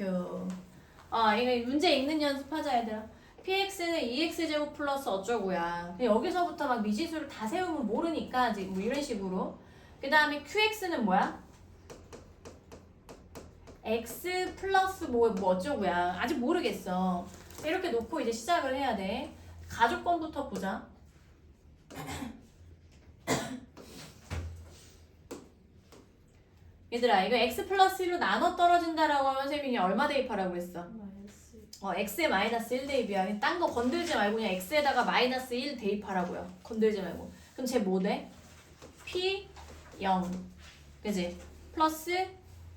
땡큐. 이거 문제 읽는 연습하자 얘들아. px는 2x제곱 플러스 어쩌고야. 여기서부터 막 미지수를 다 세우면 모르니까 지금 뭐 이런 식으로. 그 다음에 qx는 뭐야? x 플러스 뭐 어쩌고야. 아직 모르겠어. 이렇게 놓고 이제 시작을 해야 돼. 가족권부터 보자. 얘들아 이거 x 플러스 1로 나눠 떨어진다라고 하면 선생님이 얼마 대입하라고 했어? x에 마이너스 1 대입이야. 딴 거 건들지 말고 그냥 x에다가 마이너스 1 대입하라고요. 건들지 말고. 그럼 쟤 뭐 돼? p 0 그지? 플러스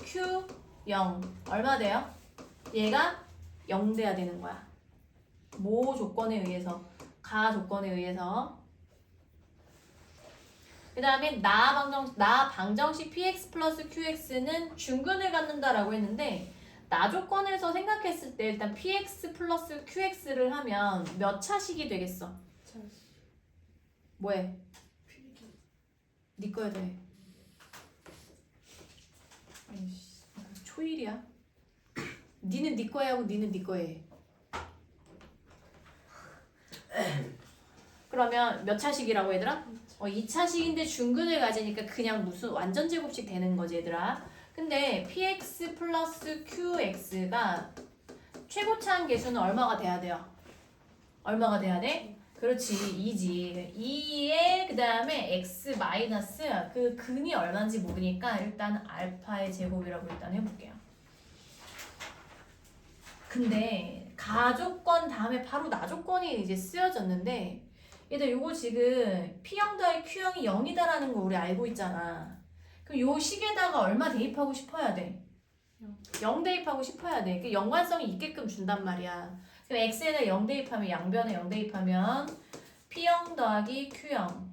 q 0 얼마 돼요? 얘가 0 돼야 되는 거야. 모 조건에 의해서 가 조건에 의해서. 그 다음에 나 방정식 px 플러스 qx는 중근을 갖는다라고 했는데 나 조건에서 생각했을 때 일단 px 플러스 qx를 하면 몇 차식이 되겠어? 뭐해? 네 거야 돼. 초일이야. 니는 네 거야 하고 니는 네 거에. 그러면 몇 차식이라고 얘들아? 2차식인데 중근을 가지니까 그냥 무슨 완전 제곱식 되는 거지 얘들아. 근데 px 플러스 qx가 최고차한 계수는 얼마가 돼야 돼요? 얼마가 돼야 돼? 그렇지 2지. 2에 그 다음에 x 마이너스 그 근이 얼마인지 모르니까 일단 알파의 제곱이라고 일단 해볼게요. 근데 가조건 다음에 바로 나조건이 이제 쓰여졌는데 얘들 요거 지금 P0 더하기 Q0이 0이다라는 거 우리 알고 있잖아. 그럼 요 식에다가 얼마 대입하고 싶어야 돼? 0 대입하고 싶어야 돼. 그 연관성이 있게끔 준단 말이야. 그럼 X에다 0 대입하면 양변에 0 대입하면 P0 더하기 Q0.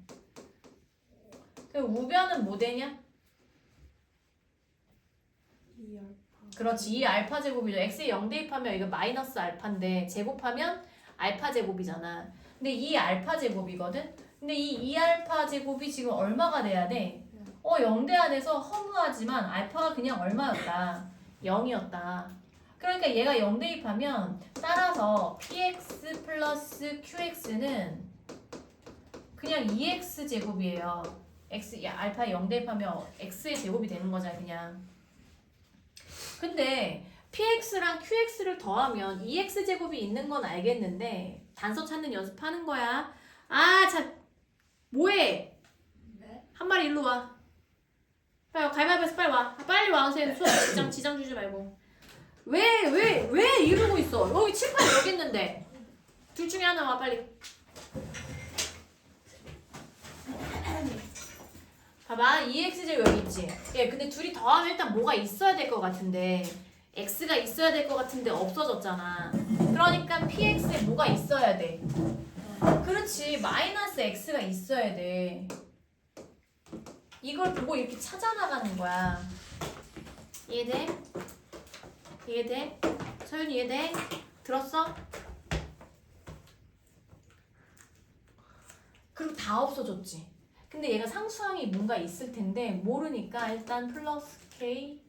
그럼 우변은 뭐 되냐? 2알파. 그렇지. 2알파 제곱이죠. X에 0 대입하면 이거 마이너스 알파인데 제곱하면 알파 제곱이잖아. 근데 2알파 제곱이거든? 근데 이 2알파 제곱이 지금 얼마가 돼야 돼? 0 돼야 돼서 허무하지만 알파가 그냥 얼마였다? 0이었다. 그러니까 얘가 0 대입하면 따라서 px 플러스 qx는 그냥 2x 제곱이에요. 알파 0 대입하면 x의 제곱이 되는 거잖아 그냥. 근데 px랑 qx를 더하면 2x 제곱이 있는 건 알겠는데 단서 찾는 연습하는 거야. 자 뭐해? 네? 한 마리 일로 와. 빨리 가위바위보해서 빨리 와. 빨리 와. 선생님 수업 지장 주지 말고. 왜 이러고 있어? 여기 칠판 여기 있는데. 둘 중에 하나 와 빨리. 봐봐 2x제곱 여기 있지. 근데 둘이 더하면 일단 뭐가 있어야 될 것 같은데 x가 있어야 될 것 같은데 없어졌잖아. 그러니까 px에 뭐가 있어야 돼? 그렇지 마이너스 x가 있어야 돼. 이걸 보고 이렇게 찾아나가는 거야. 이해돼? 이해돼? 서윤이 이해돼? 들었어? 그리고 다 없어졌지. 근데 얘가 상수항이 뭔가 있을 텐데 모르니까 일단 플러스 k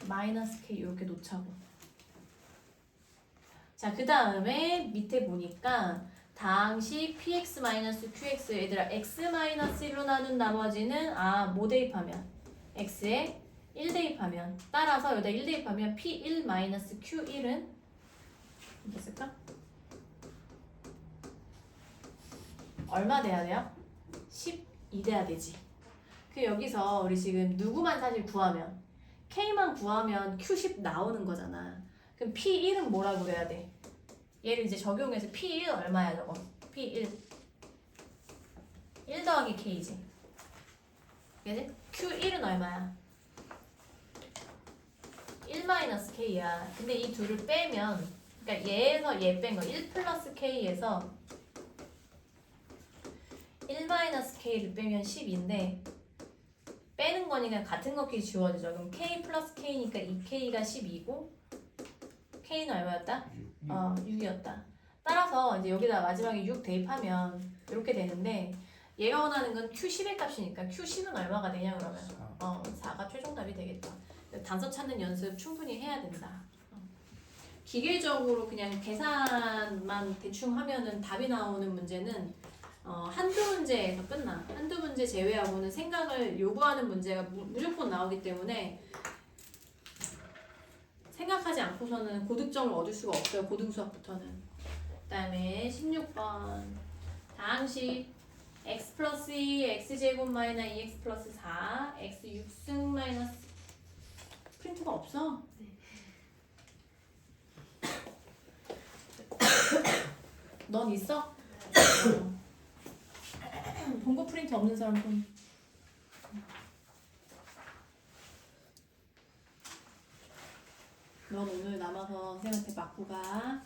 마이너스 k 이렇게 놓자고. 자, 그 다음에 밑에 보니까 당식 px 마이너스 qx 얘들아 x 마이너스 1로 나눈 나머지는 뭐 대입하면 x에 1 대입하면 따라서 여기다 1 대입하면 p1 마이너스 q1은 됐을까? 얼마 돼야 돼요? 12 돼야 되지. 그 여기서 우리 지금 누구만 사실 구하면 K만 구하면 Q10 나오는 거잖아. 그럼 P1은 뭐라고 그래야 돼? 얘를 이제 적용해서 P1 얼마야 저거? P1 1 더하기 K지. 그지? Q1은 얼마야? 1 마이너스 K야. 근데 이 둘을 빼면 그러니까 얘에서 얘 뺀 거 1 플러스 K에서 1 마이너스 K를 빼면 10인데 빼는 거니까 같은 것끼리 지워지죠. 그럼 K 플러스 K니까 2K가 10이고 K는 얼마였다? 6이었다. 따라서 이제 여기다 마지막에 6 대입하면 이렇게 되는데 얘가 원하는 건 Q10의 값이니까 Q10은 얼마가 되냐 그러면 4가 최종 답이 되겠다. 단서 찾는 연습 충분히 해야 된다. 기계적으로 그냥 계산만 대충 하면은 답이 나오는 문제는 한두 문제에서 끝나. 한두 문제 제외하고는 생각을 요구하는 문제가 무조건 나오기 때문에 생각하지 않고서는 고득점을 얻을 수가 없어요. 고등수학부터는. 그 다음에 16번 다항식 x 플러스 2 x제곱 마이너스 2x 플러스 4 x 6승 마이너스 프린트가 없어? 넌 있어? 본고 프린트 없는 사람 좀. 넌 오늘 남아서 선생님한테 맞고 가.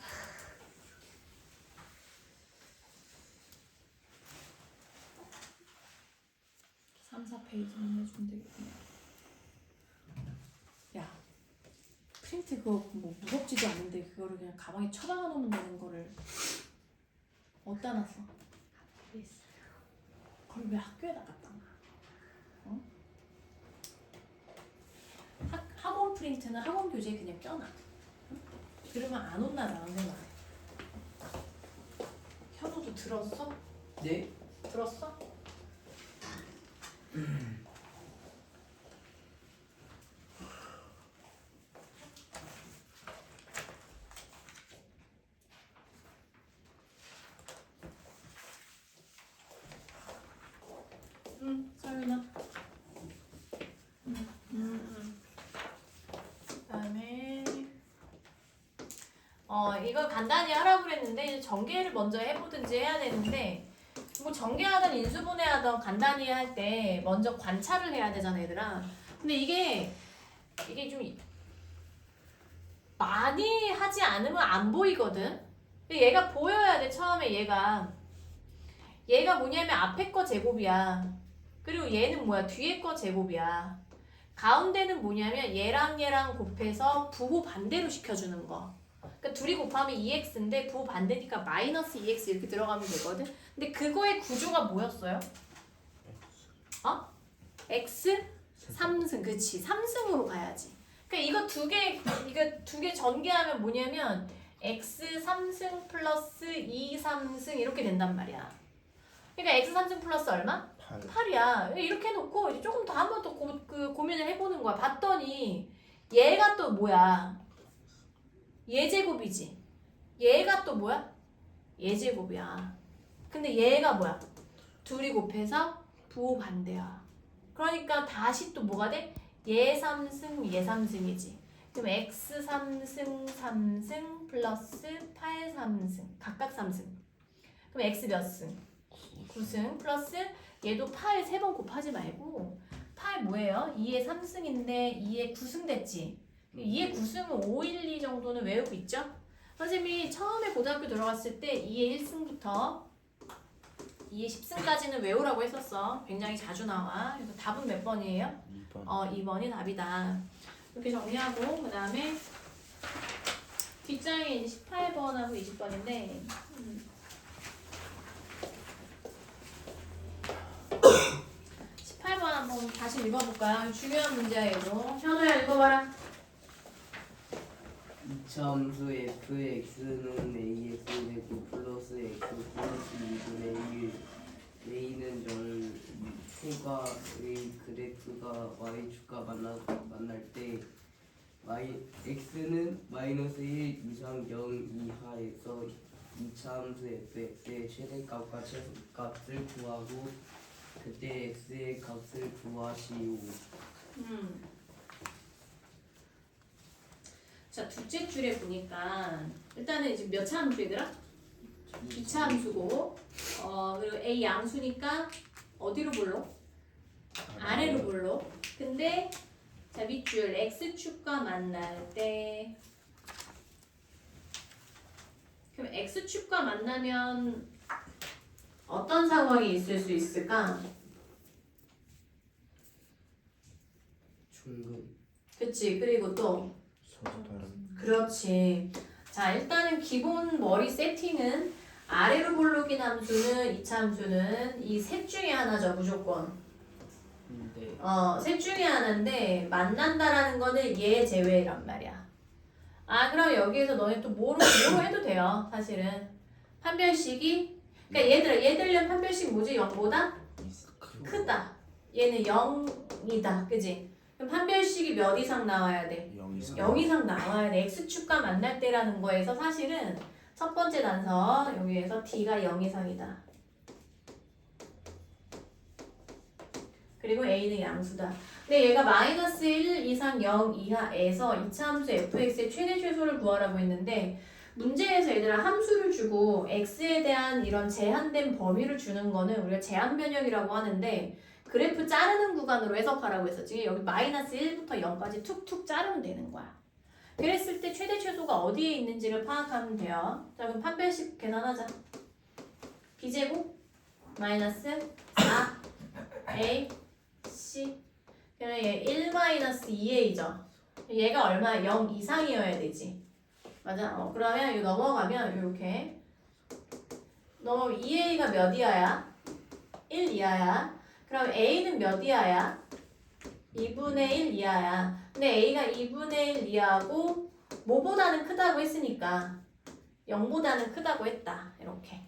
삼, 4페이지만 해주면 되겠구나. 야, 프린트 그거 뭐 무겁지도 않은데 그거를 그냥 가방에 처박아 놓으면 되는 거를 어디다 놨어? 그걸 왜 학교에다 갖다 놔? 어? 학원 프린트는 학원 교재에 그냥 껴놔. 응? 그러면 안 혼나잖아, 선생님. 현우도 들었어? 네? 들었어? 응, 서윤아. 그다음에 이걸 간단히 하라고 그랬는데 이제 전개를 먼저 해보든지 해야 되는데 뭐 전개하든 인수분해하든 간단히 할 때 먼저 관찰을 해야 되잖아, 얘들아. 근데 이게 좀 많이 하지 않으면 안 보이거든. 근데 얘가 보여야 돼. 처음에 얘가 뭐냐면 앞에 거 제곱이야. 그리고 얘는 뭐야? 뒤에 거 제곱이야. 가운데는 뭐냐면 얘랑 곱해서 부호 반대로 시켜주는 거. 그러니까 둘이 곱하면 2x인데 부호 반대니까 마이너스 2x 이렇게 들어가면 되거든. 근데 그거의 구조가 뭐였어요? x 3승. 그치. 3승으로 가야지. 그러니까 이거 두 개 전개하면 뭐냐면 x 3승 플러스 2 3승 이렇게 된단 말이야. 그러니까 x 3승 플러스 얼마? 8이야. 이렇게 해놓고 이제 조금 더 한 번 더 고민을 해보는 거야. 봤더니 얘가 또 뭐야? 얘 제곱이지. 얘가 또 뭐야? 얘 제곱이야. 근데 얘가 뭐야? 둘이 곱해서 부호 반대야. 그러니까 다시 또 뭐가 돼? 얘 3승, 얘 3승이지. 그럼 x 3승, 3승 플러스 8 3승. 각각 3승. 그럼 x 몇 승? 9승 플러스 얘도 8 3번 곱하지 말고 8 뭐예요? 2의 3승인데 2의 9승 됐지? 2의 9승은 5, 1, 2 정도는 외우고 있죠? 선생님이 처음에 고등학교 들어갔을 때 2의 1승부터 2의 10승까지는 외우라고 했었어. 굉장히 자주 나와. 그래서 답은 몇 번이에요? 2번. 2번이 답이다. 이렇게 정리하고 그 다음에 뒷장에 이제 18번하고 20번인데 18번 한번 다시 읽어볼까요? 중요한 문제야 얘도. 현우야 읽어봐라. 2차 함수 fx는 ax 제곱 플러스 x 플러스 2분의 1 a는 초과의 그래프가 y축과 만날 때 x는 마이너스 1 이상 0 이하에서 2차 함수 fx의 최대값과 최소값을 구하고 그때 x의 값을 구하시오. 자, 둘째 줄에 보니까 일단은 이제 몇 차 함수이더라? 2차 함수고 그리고 A 양수니까 어디로 볼로? 아래로 볼로. 근데 자, 밑줄 X축과 만날 때 그럼 X축과 만나면 어떤 상황이 있을 수 있을까? 중근. 그치. 그리고 또 서로 다른. 그렇지. 자, 일단은 기본 머리 세팅은 아래로 볼록인 함수는 2차 함수는 이 셋 중에 하나죠, 무조건. 네. 셋 중에 하나인데 만난다라는 거는 얘 제외란 말이야. 아, 그럼 여기에서 너네 또 뭐로 해도 돼요. 사실은 판별식이 그러니까 얘들은 판별식 뭐지? 0보다 크다. 얘는 0이다. 그지? 그럼 판별식이 몇 이상 나와야 돼? 0 이상 나와야 돼. x축과 만날 때라는 거에서 사실은 첫 번째 단서 여기에서 t가 0 이상이다. 그리고 a는 양수다. 근데 얘가 마이너스 1 이상 0 이하에서 이차함수 fx의 최대 최소를 구하라고 했는데 문제에서 얘들아 함수를 주고 x에 대한 이런 제한된 범위를 주는 거는 우리가 제한 변형이라고 하는데 그래프 자르는 구간으로 해석하라고 했었지. 여기 마이너스 1부터 0까지 툭툭 자르면 되는 거야. 그랬을 때 최대 최소가 어디에 있는지를 파악하면 돼요. 자 그럼 판별식 계산하자. b제곱 마이너스 4a c 그러면 얘 1 마이너스 2a죠. 얘가 얼마? 0 이상이어야 되지. 맞아? 그러면 이거 넘어가면 이렇게 2a가 몇 이하야? 1 이하야. 그럼 a는 몇 이하야? 2분의 1 이하야. 근데 a가 2분의 1 이하고 뭐보다는 크다고 했으니까 0보다는 크다고 했다. 이렇게.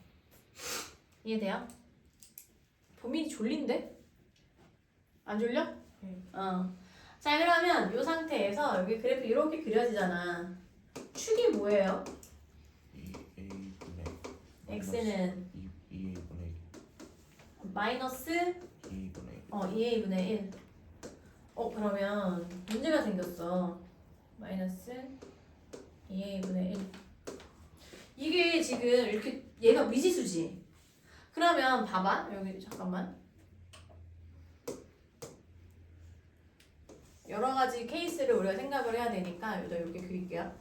이해돼요? 범인이 졸린데? 안 졸려? 자 그러면 이 상태에서 여기 그래프 이렇게 그려지잖아. 축이 뭐예요? x는 2a분의 마이너스 2분의 2a분의 1. 그러면 문제가 생겼어. 마이너스 2a분의 1. 이게 지금 이렇게 얘가 미지수지. 그러면 봐봐. 여기 잠깐만. 여러 가지 케이스를 우리가 생각을 해야 되니까 여기다 이렇게 그릴게요.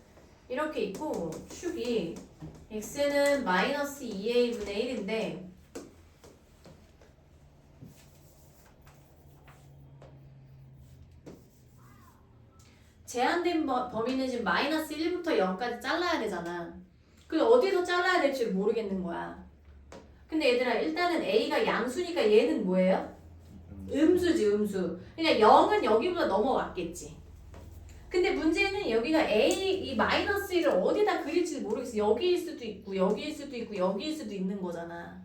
이렇게 있고 축이 x는 마이너스 2a분의 1인데 제한된 범위는 지금 마이너스 1부터 0까지 잘라야 되잖아. 근데 어디서 잘라야 될지 모르겠는 거야. 근데 얘들아 일단은 a가 양수니까 얘는 뭐예요? 음수지 음수. 그러니까 0은 여기보다 넘어왔겠지. 근데 문제는 여기가 이 마이너스 1을 어디다 그릴지 모르겠어. 여기일 수도 있고 여기일 수도 있고 여기일 수도 있는 거잖아.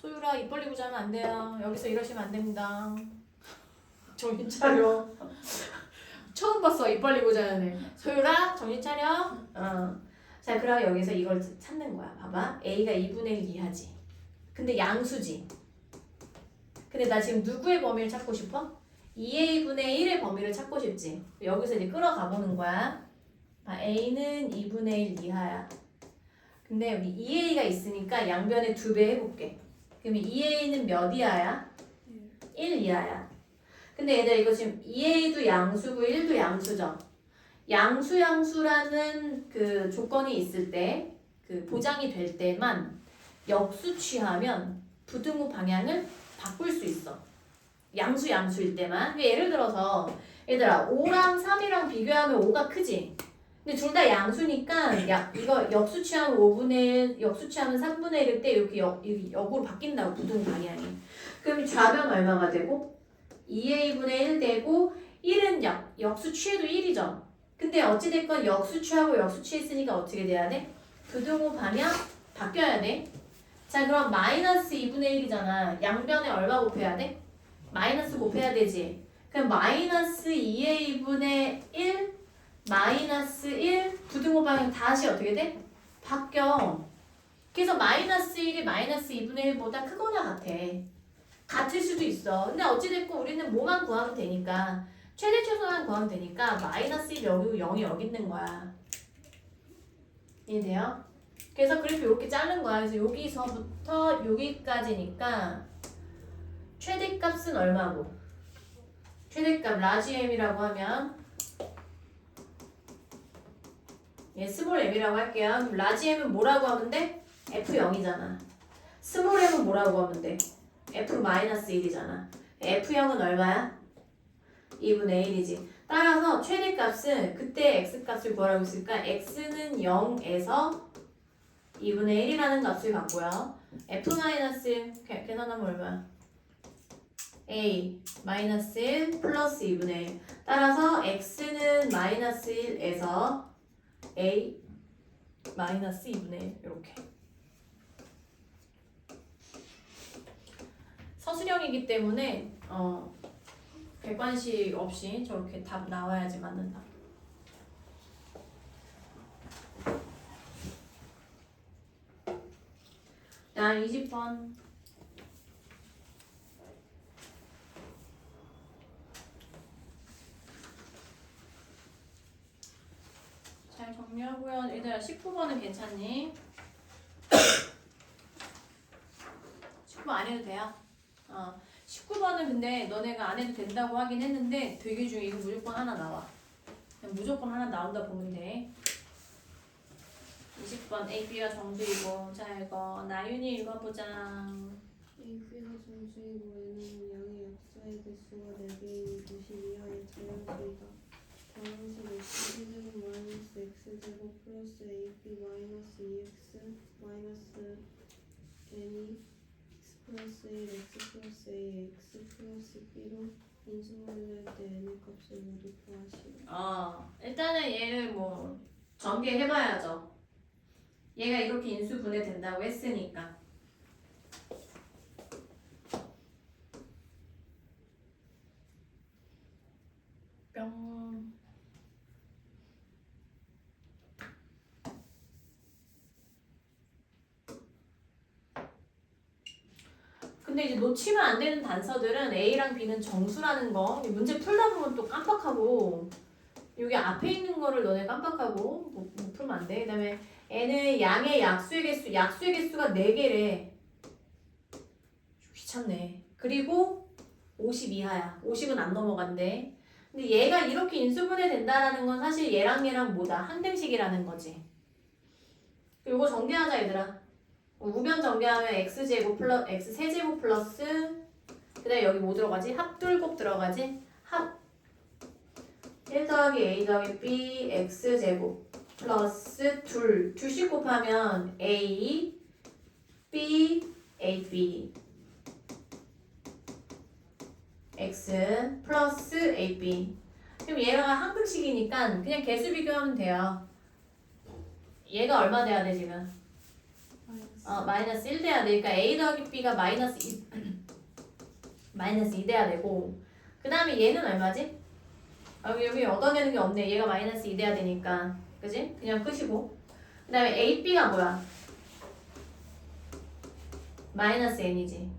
소율아 입 벌리고 자면 안 돼요. 여기서 이러시면 안 됩니다. 정신 차려. 처음 봤어 입 벌리고 자는 애. 소율아 정신 차려. 자 그럼 여기서 이걸 찾는 거야. 봐봐. a가 2분의 1 이하지. 근데 양수지. 근데 나 지금 누구의 범위를 찾고 싶어? 2a분의 1의 범위를 찾고 싶지. 여기서 이제 끌어가 보는 거야. a는 2분의 1 이하야. 근데 여기 2a가 있으니까 양변에 2배 해볼게. 그러면 2a는 몇 이하야? 1 이하야. 근데 얘들 이거 지금 2a도 양수고 1도 양수죠. 양수라는 그 조건이 있을 때, 그 보장이 될 때만 역수 취하면 부등호 방향을 바꿀 수 있어. 양수일 때만. 예를 들어서 얘들아 5랑 3이랑 비교하면 5가 크지? 근데 둘 다 양수니까 이거 역수 취하면 5분의 1, 역수 취하면 3분의 1일 때 이렇게 역으로 바뀐다고 부등 방향이. 그럼 좌변 얼마가 되고? 2a분의 1 되고 1은 역수 취해도 1이죠. 근데 어찌됐건 역수 취하고 역수 취했으니까 어떻게 돼야 돼? 부등호 방향 바뀌어야 돼. 자 그럼 마이너스 2분의 1이잖아. 양변에 얼마 곱해야 돼? 마이너스 곱해야 되지. 그럼 마이너스 2a분의 1 마이너스 1 부등호 방향 다시 어떻게 돼? 바뀌어. 그래서 마이너스 1이 마이너스 2분의 1보다 크거나 같아. 같을 수도 있어. 근데 어찌됐건 우리는 뭐만 구하면 되니까 최대 최소만 구하면 되니까 마이너스 1 여기고 0이 여기 있는 거야. 이해돼요? 그래서 그래프 이렇게 자른 거야. 그래서 여기서부터 여기까지니까 최대값은 얼마고? 최대값 라지 m이라고 하면 스몰 m이라고 할게요. 그럼 라지 m은 뭐라고 하면 돼? f0이잖아. 스몰 m은 뭐라고 하면 돼? f-1이잖아. f0은 얼마야? 2분의 1이지. 따라서 최대값은 그때 x값을 구하라고 했으니까 x는 0에서 2분의 1이라는 값을 갖고요. f-1 계산하면 얼마야? a 마이너스 1 플러스 2분의 1. 따라서 x는 마이너스 1에서 A 마이너스 2분의 1 이렇게. 서술형이기 때문에 객관식 없이 저렇게 답 나와야지 맞는다. 자, 20번. 잘 정리하고요. 얘들아 19번은 괜찮니? 19번 안 해도 돼요. 19번은 근데 너네가 안 해도 된다고 하긴 했는데 되게 중에 이거 무조건 하나 나와. 그냥 무조건 하나 나온다 보면 돼. 20번 AB가 정수이고. 자 이거 나윤이 읽어보자. AB가 정수이고 N은 양의 약수의 개수가 4개인 92하의 자연수이다. 방정식 x제곱 마이너스 x제곱 플러스 ab 마이너스 2x 마이너스 n이 x 플러스 1 x 플러스 a x 플러스 b로 인수분해할 때 n의 값을 모두 구하시오. 일단은 얘를 뭐 전개해봐야죠. 얘가 이렇게 인수분해 된다고 했으니까. 뿅. 근데 이제 놓치면 안 되는 단서들은 A랑 B는 정수라는 거. 문제 풀다 보면 또 깜빡하고 여기 앞에 있는 거를 너네 깜빡하고 못 풀면 안 돼. 그 다음에 N은 양의 약수의 개수가 4개래. 귀찮네. 그리고 50 이하야. 50은 안 넘어간대. 근데 얘가 이렇게 인수분해 된다라는 건 사실 얘랑 뭐다? 항등식이라는 거지. 이거 정리하자 얘들아. 우변 정리하면 x제곱 플러스 x세제곱 플러스 그 다음에 여기 뭐 들어가지? 합둘곱 들어가지? 합 1 더하기 a 더하기 b x제곱 플러스 둘씩 곱하면 a b ab x 플러스 ab. 그럼 얘가 항등식이니까 그냥 개수 비교하면 돼요. 얘가 얼마 돼야 돼 지금? 마이너스 1 돼야 되니까 a 더하기 b가 마이너스 2 돼야 되고 그 다음에 얘는 얼마지? 여기 얻어내는 게 없네. 얘가 마이너스 2 돼야 되니까 그지? 그냥 끄시고 그 다음에 ab가 뭐야? 마이너스 n이지.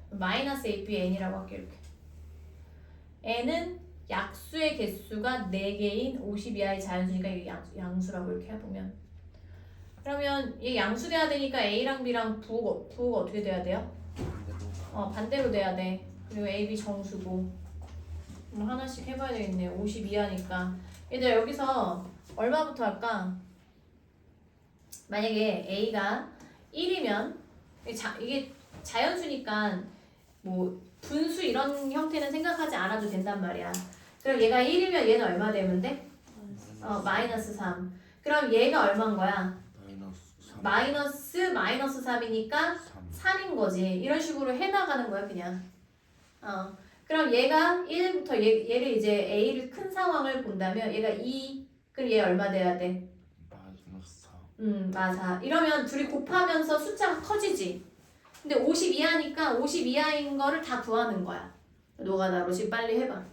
마이너스 ab n이라고 할게. 이렇게 n은 약수의 개수가 4개인 50 이하의 자연수니까 이게 양수라고 이렇게 해보면 그러면 얘 양수 돼야 되니까 A랑 B랑 부호가 어떻게 돼야 돼요? 반대로 돼야 돼. 그리고 A, B 정수고 하나씩 해봐야 되겠네. 50 이하니까 얘들 여기서 얼마부터 할까? 만약에 A가 1이면 이게 자연수니까 뭐 분수 이런 형태는 생각하지 않아도 된단 말이야. 그럼 얘가 1이면 얘는 얼마 되면 돼? 마이너스 3. 그럼 얘가 얼마인 거야? 마이너스 3이니까 3인 거지. 이런 식으로 해나가는 거야 그냥. 그럼 얘가 1부터 얘를 이제 A를 큰 상황을 본다면 얘가 2 그럼 얘 얼마 돼야 돼? 마이너스 4. 맞아. 이러면 둘이 곱하면서 숫자가 커지지. 근데 50 이하니까 50 이하인 거를 다 구하는 거야. 노가다로 지금 빨리 해봐.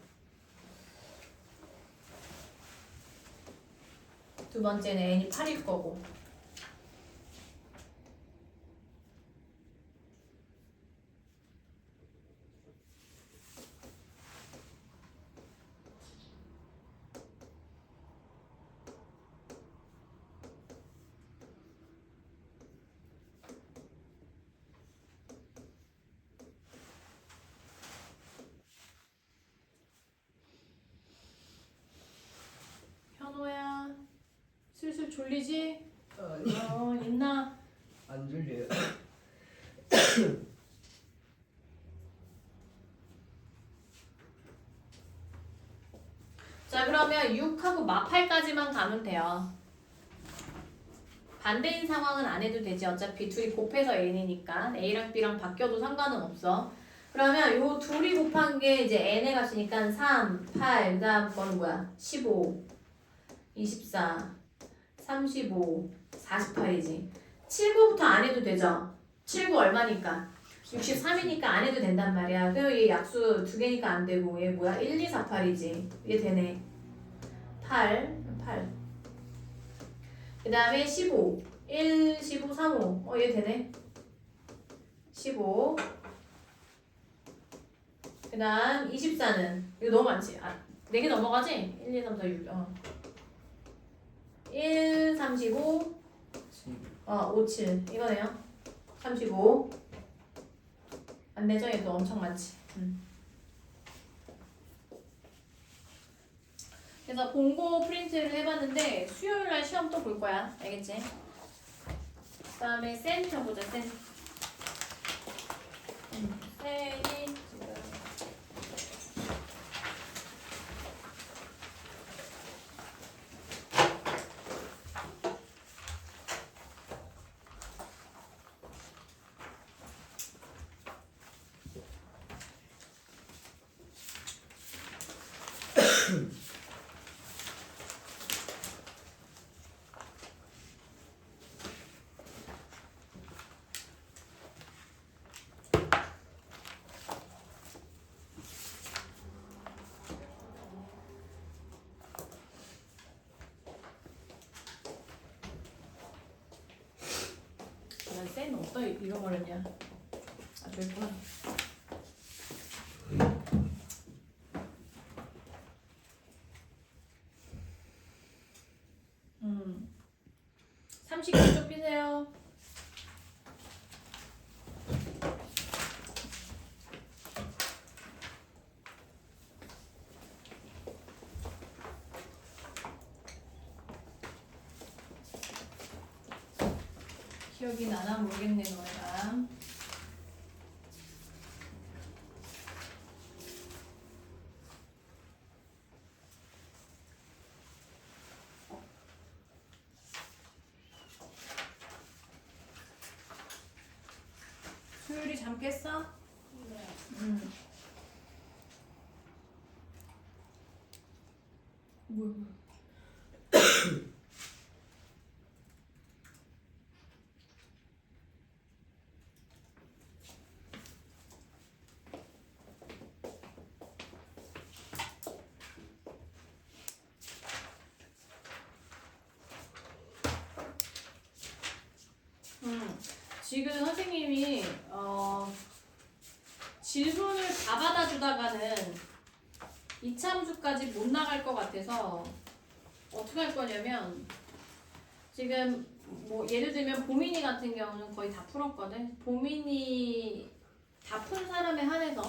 두 번째는 n이 8일 거고. 현호야, 슬슬 졸리지? 있나? 안 졸려요. 자 그러면 6하고 마8까지만 가면 돼요. 반대인 상황은 안 해도 되지. 어차피 둘이 곱해서 n이니까 A랑 B랑 바뀌어도 상관은 없어. 그러면 요 둘이 곱한 게 이제 n의 값이니까 3, 8, 그 다음 건 뭐야? 15. 24, 35, 48이지. 79부터 안 해도 되죠? 79 얼마니까? 63이니까 안 해도 된단 말이야. 그럼 얘 약수 두 개니까 안 되고 얘 뭐야? 1, 2, 4, 8이지. 이게 되네. 8. 그 다음에 15. 1, 15, 35. 얘 되네. 15. 그 다음 24는 이거 너무 많지? 4개 넘어가지? 1, 2, 3, 4, 6. 1, 35, 5, 7. 이거네요. 35. 안 되죠? 얘도 엄청 많지. 그래서 본고 프린트를 해봤는데 수요일날 시험 또 볼 거야. 알겠지? 그 다음에 센 펴보자. 센이 지금 센 어디다 잃어버렸냐? 저기 있구나. 30개 쪽 피세요. 기억이 나나 모르겠네 너네가. 수율이 잠 깼어? 네. 뭐야? 지금 선생님이 질문을 다 받아주다가는 이참수까지 못 나갈 것 같아서 어떻게 할 거냐면 지금 뭐 예를 들면 보민이 같은 경우는 거의 다 풀었거든. 보민이 다 푼 사람에 한해서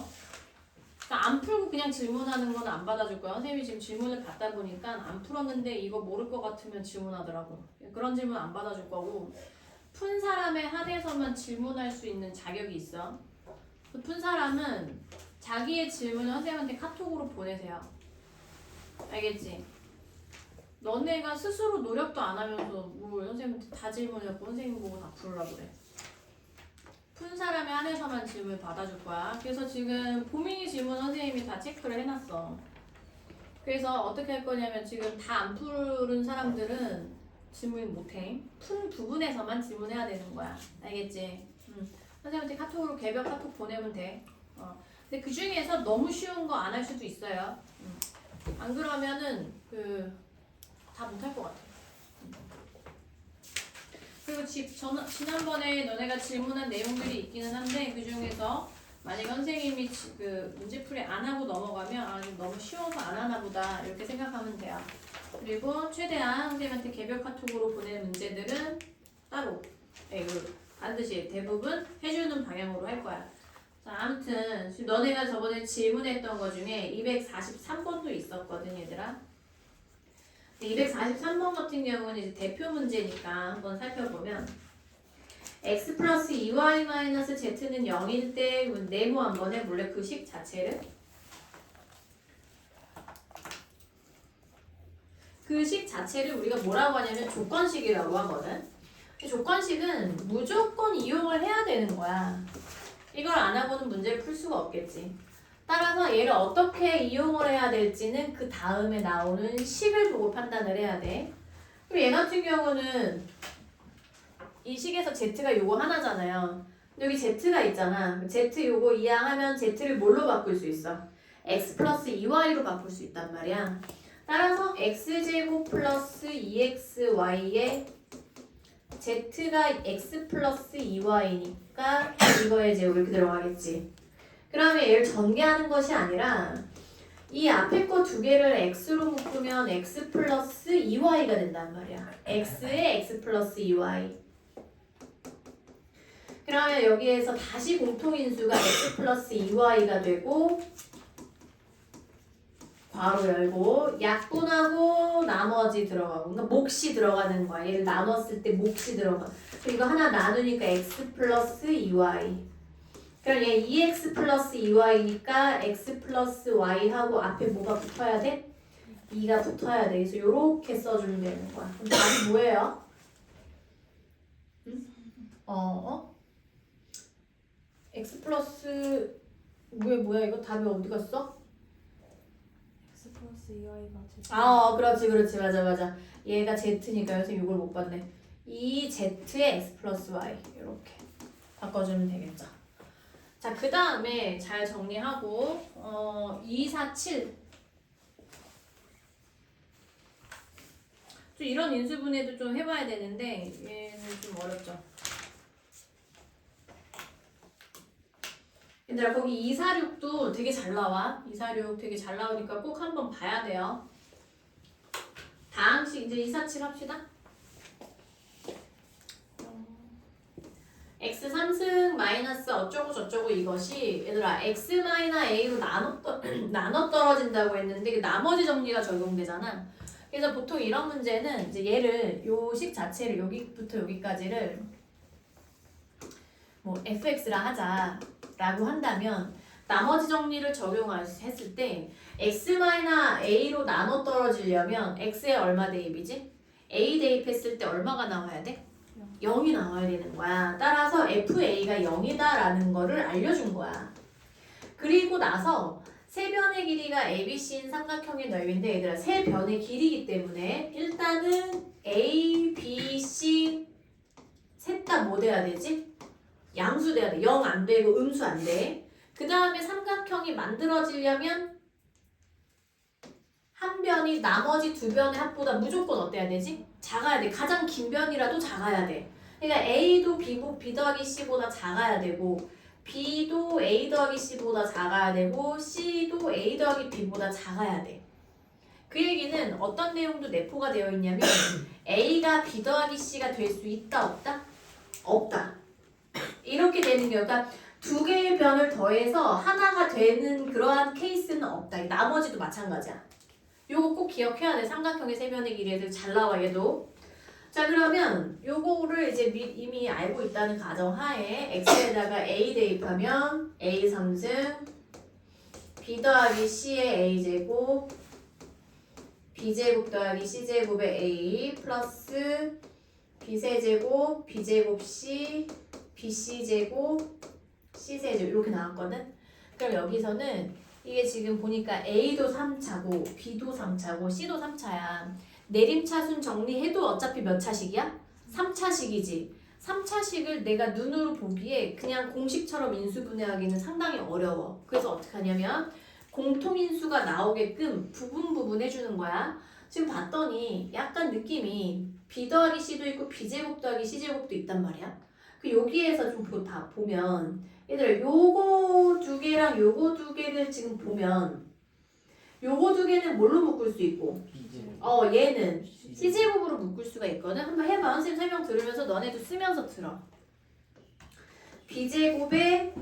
그러니까 안 풀고 그냥 질문하는 건 안 받아줄 거야. 선생님이 지금 질문을 받다 보니까 안 풀었는데 이거 모를 것 같으면 질문하더라고. 그런 질문 안 받아줄 거고 푼 사람에 한해서만 질문할 수 있는 자격이 있어. 푼 사람은 자기의 질문을 선생님한테 카톡으로 보내세요. 알겠지? 너네가 스스로 노력도 안 하면서 뭘 선생님한테 다 질문해갖고 선생님 보고 다 풀으라고 그래. 푼 사람에 한해서만 질문을 받아줄 거야. 그래서 지금 보민이 질문 선생님이 다 체크를 해놨어. 그래서 어떻게 할 거냐면 지금 다 안 푸른 사람들은 질문 못해. 푼 부분에서만 질문해야 되는 거야. 알겠지? 선생님한테 카톡으로 개별 카톡 보내면 돼. 근데 그 중에서 너무 쉬운 거 안 할 수도 있어요. 안 그러면은 다 못할 것 같아. 그리고 지난번에 너네가 질문한 내용들이 있기는 한데 그 중에서 만약 선생님이 그 문제풀이 안 하고 넘어가면 좀 너무 쉬워서 안 하나 보다 이렇게 생각하면 돼요. 그리고 최대한 선생님한테 개별 카톡으로 보내는 문제들은 따로 반드시 대부분 해주는 방향으로 할 거야. 자, 아무튼 지금 너네가 저번에 질문했던 거 중에 243번도 있었거든 얘들아. 243번 같은 경우는 이제 대표 문제니까 한번 살펴보면 x 플러스 2y 마이너스 z는 0일 때 네모 한 번에 몰래 그 식 자체를 그 식 자체를 우리가 뭐라고 하냐면 조건식이라고 하거든. 조건식은 무조건 이용을 해야 되는 거야. 이걸 안 하고는 문제를 풀 수가 없겠지. 따라서 얘를 어떻게 이용을 해야 될지는 그 다음에 나오는 식을 보고 판단을 해야 돼. 그럼 얘 같은 경우는 이 식에서 z가 요거 하나잖아요. 근데 여기 z가 있잖아. z 요거 이항하면 z를 뭘로 바꿀 수 있어? x 플러스 2y로 바꿀 수 있단 말이야. 따라서 x제곱 플러스 2xy에 z가 x 플러스 2y니까 이거의 제곱 이렇게 들어가겠지. 그러면 얘를 전개하는 것이 아니라 이 앞에 거 두 개를 x로 묶으면 x 플러스 2y가 된단 말이야. x에 x 플러스 2y. 그러면 여기에서 다시 공통인수가 x 플러스 2y가 되고 괄호 열고 약분하고 나머지 들어가고 그러니까 몫이 들어가는 거야. 얘를 나눴을 때 몫이 들어가. 그리고 이거 하나 나누니까 x 플러스 2y. 그럼 얘 2x 플러스 2y니까 x 플러스 y하고 앞에 뭐가 붙어야 돼? 2가 붙어야 돼. 그래서 요렇게 써주면 되는 거야. 그럼 답이 뭐예요? 응? x 플러스 뭐야 이거 답이 어디 갔어? x 플러스 2y가 z. 그렇지 맞아 얘가 z니까 선생님 이걸 못 봤네. 2z에 x 플러스 y 이렇게 바꿔주면 되겠죠. 자, 그 다음에 잘 정리하고 2, 4, 7 좀 이런 인수분해도 좀 해봐야 되는데 얘는 좀 어렵죠. 얘들아 거기 2, 4, 6도 되게 잘 나와. 2, 4, 6 되게 잘 나오니까 꼭 한번 봐야 돼요. 다항식 이제 2, 4, 7 합시다. x 3승 마이너스 어쩌고 저쩌고 이것이 얘들아 x 마이너스 a로 나눠 떨어진다고 했는데 그 나머지 정리가 적용되잖아. 그래서 보통 이런 문제는 이제 얘를 요 식 자체를 여기부터 여기까지를 뭐 fx라 하자라고 한다면 나머지 정리를 적용했을 때 x 마이너스 a로 나눠 떨어지려면 x에 얼마 대입이지? a 대입했을 때 얼마가 나와야 돼? 0이 나와야 되는 거야. 따라서 FA가 0이다라는 거를 알려준 거야. 그리고 나서 세 변의 길이가 ABC인 삼각형의 넓이인데 얘들아 세 변의 길이기 때문에 일단은 A, B, C 셋 다 뭐 돼야 되지? 양수 돼야 돼. 0 안 되고 음수 안 돼. 그 다음에 삼각형이 만들어지려면 한 변이 나머지 두 변의 합보다 무조건 어때야 되지? 작아야 돼. 가장 긴 변이라도 작아야 돼. 그러니까 A도 B 더하기 C보다 작아야 되고 B도 A 더하기 C보다 작아야 되고 C도 A 더하기 B보다 작아야 돼. 그 얘기는 어떤 내용도 내포가 되어 있냐면 A가 B 더하기 C가 될 수 있다 없다? 없다. 이렇게 되는 경우가 두 개의 변을 더해서 하나가 되는 그러한 케이스는 없다. 나머지도 마찬가지야. 요거 꼭 기억해야 돼. 삼각형의 세 변의 길이에서 잘 나와 얘도. 자 그러면 요거를 이제 이미 알고 있다는 가정하에 x에다가 a 대입하면 a 3승 b 더하기 c의 a 제곱 b 제곱 더하기 c 제곱의 a 플러스 b 세제곱 b 제곱 c bc 제곱 c 세제곱 이렇게 나왔거든. 그럼 여기서는 이게 지금 보니까 a도 3차고 b도 3차고 c도 3차야. 내림차순 정리해도 어차피 몇 차식이야? 3차식이지. 3차식을 내가 눈으로 보기에 그냥 공식처럼 인수분해하기는 상당히 어려워. 그래서 어떻게 하냐면 공통인수가 나오게끔 부분 해주는 거야. 지금 봤더니 약간 느낌이 b 더하기 c도 있고 b제곱 더하기 c제곱도 있단 말이야. 그 여기에서 좀 보면 얘들아 요거 두 개랑 요거 두 개를 지금 보면 요거 두 개는 뭘로 묶을 수 있고 얘는 C제곱으로 묶을 수가 있거든. 한번 해봐. 선생님 설명 들으면서 너네도 쓰면서 들어. B제곱에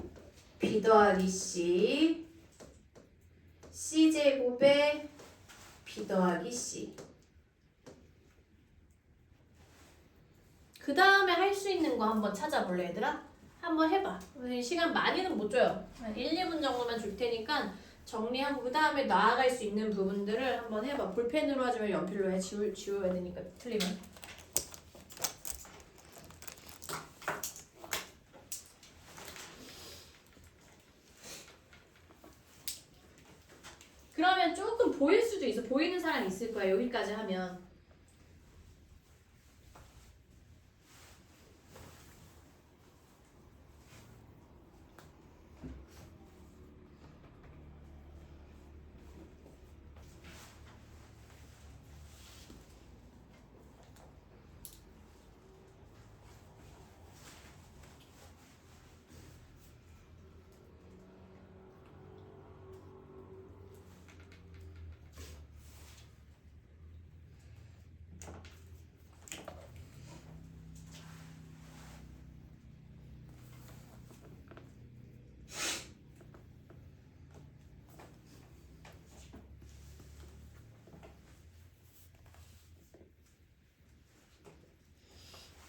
B 더하기 C C제곱에 B 더하기 C 그 다음에 할 수 있는 거 한번 찾아볼래 얘들아? 한번 해봐. 시간 많이는 못 줘요. 한 1, 2분 정도만 줄 테니까 정리하고 그 다음에 나아갈 수 있는 부분들을 한번 해봐. 볼펜으로 하지 말고 연필로 해. 지워야 되니까 틀리면. 보일 수도 있어. 보이는 사람이 있을 거야. 여기까지 하면.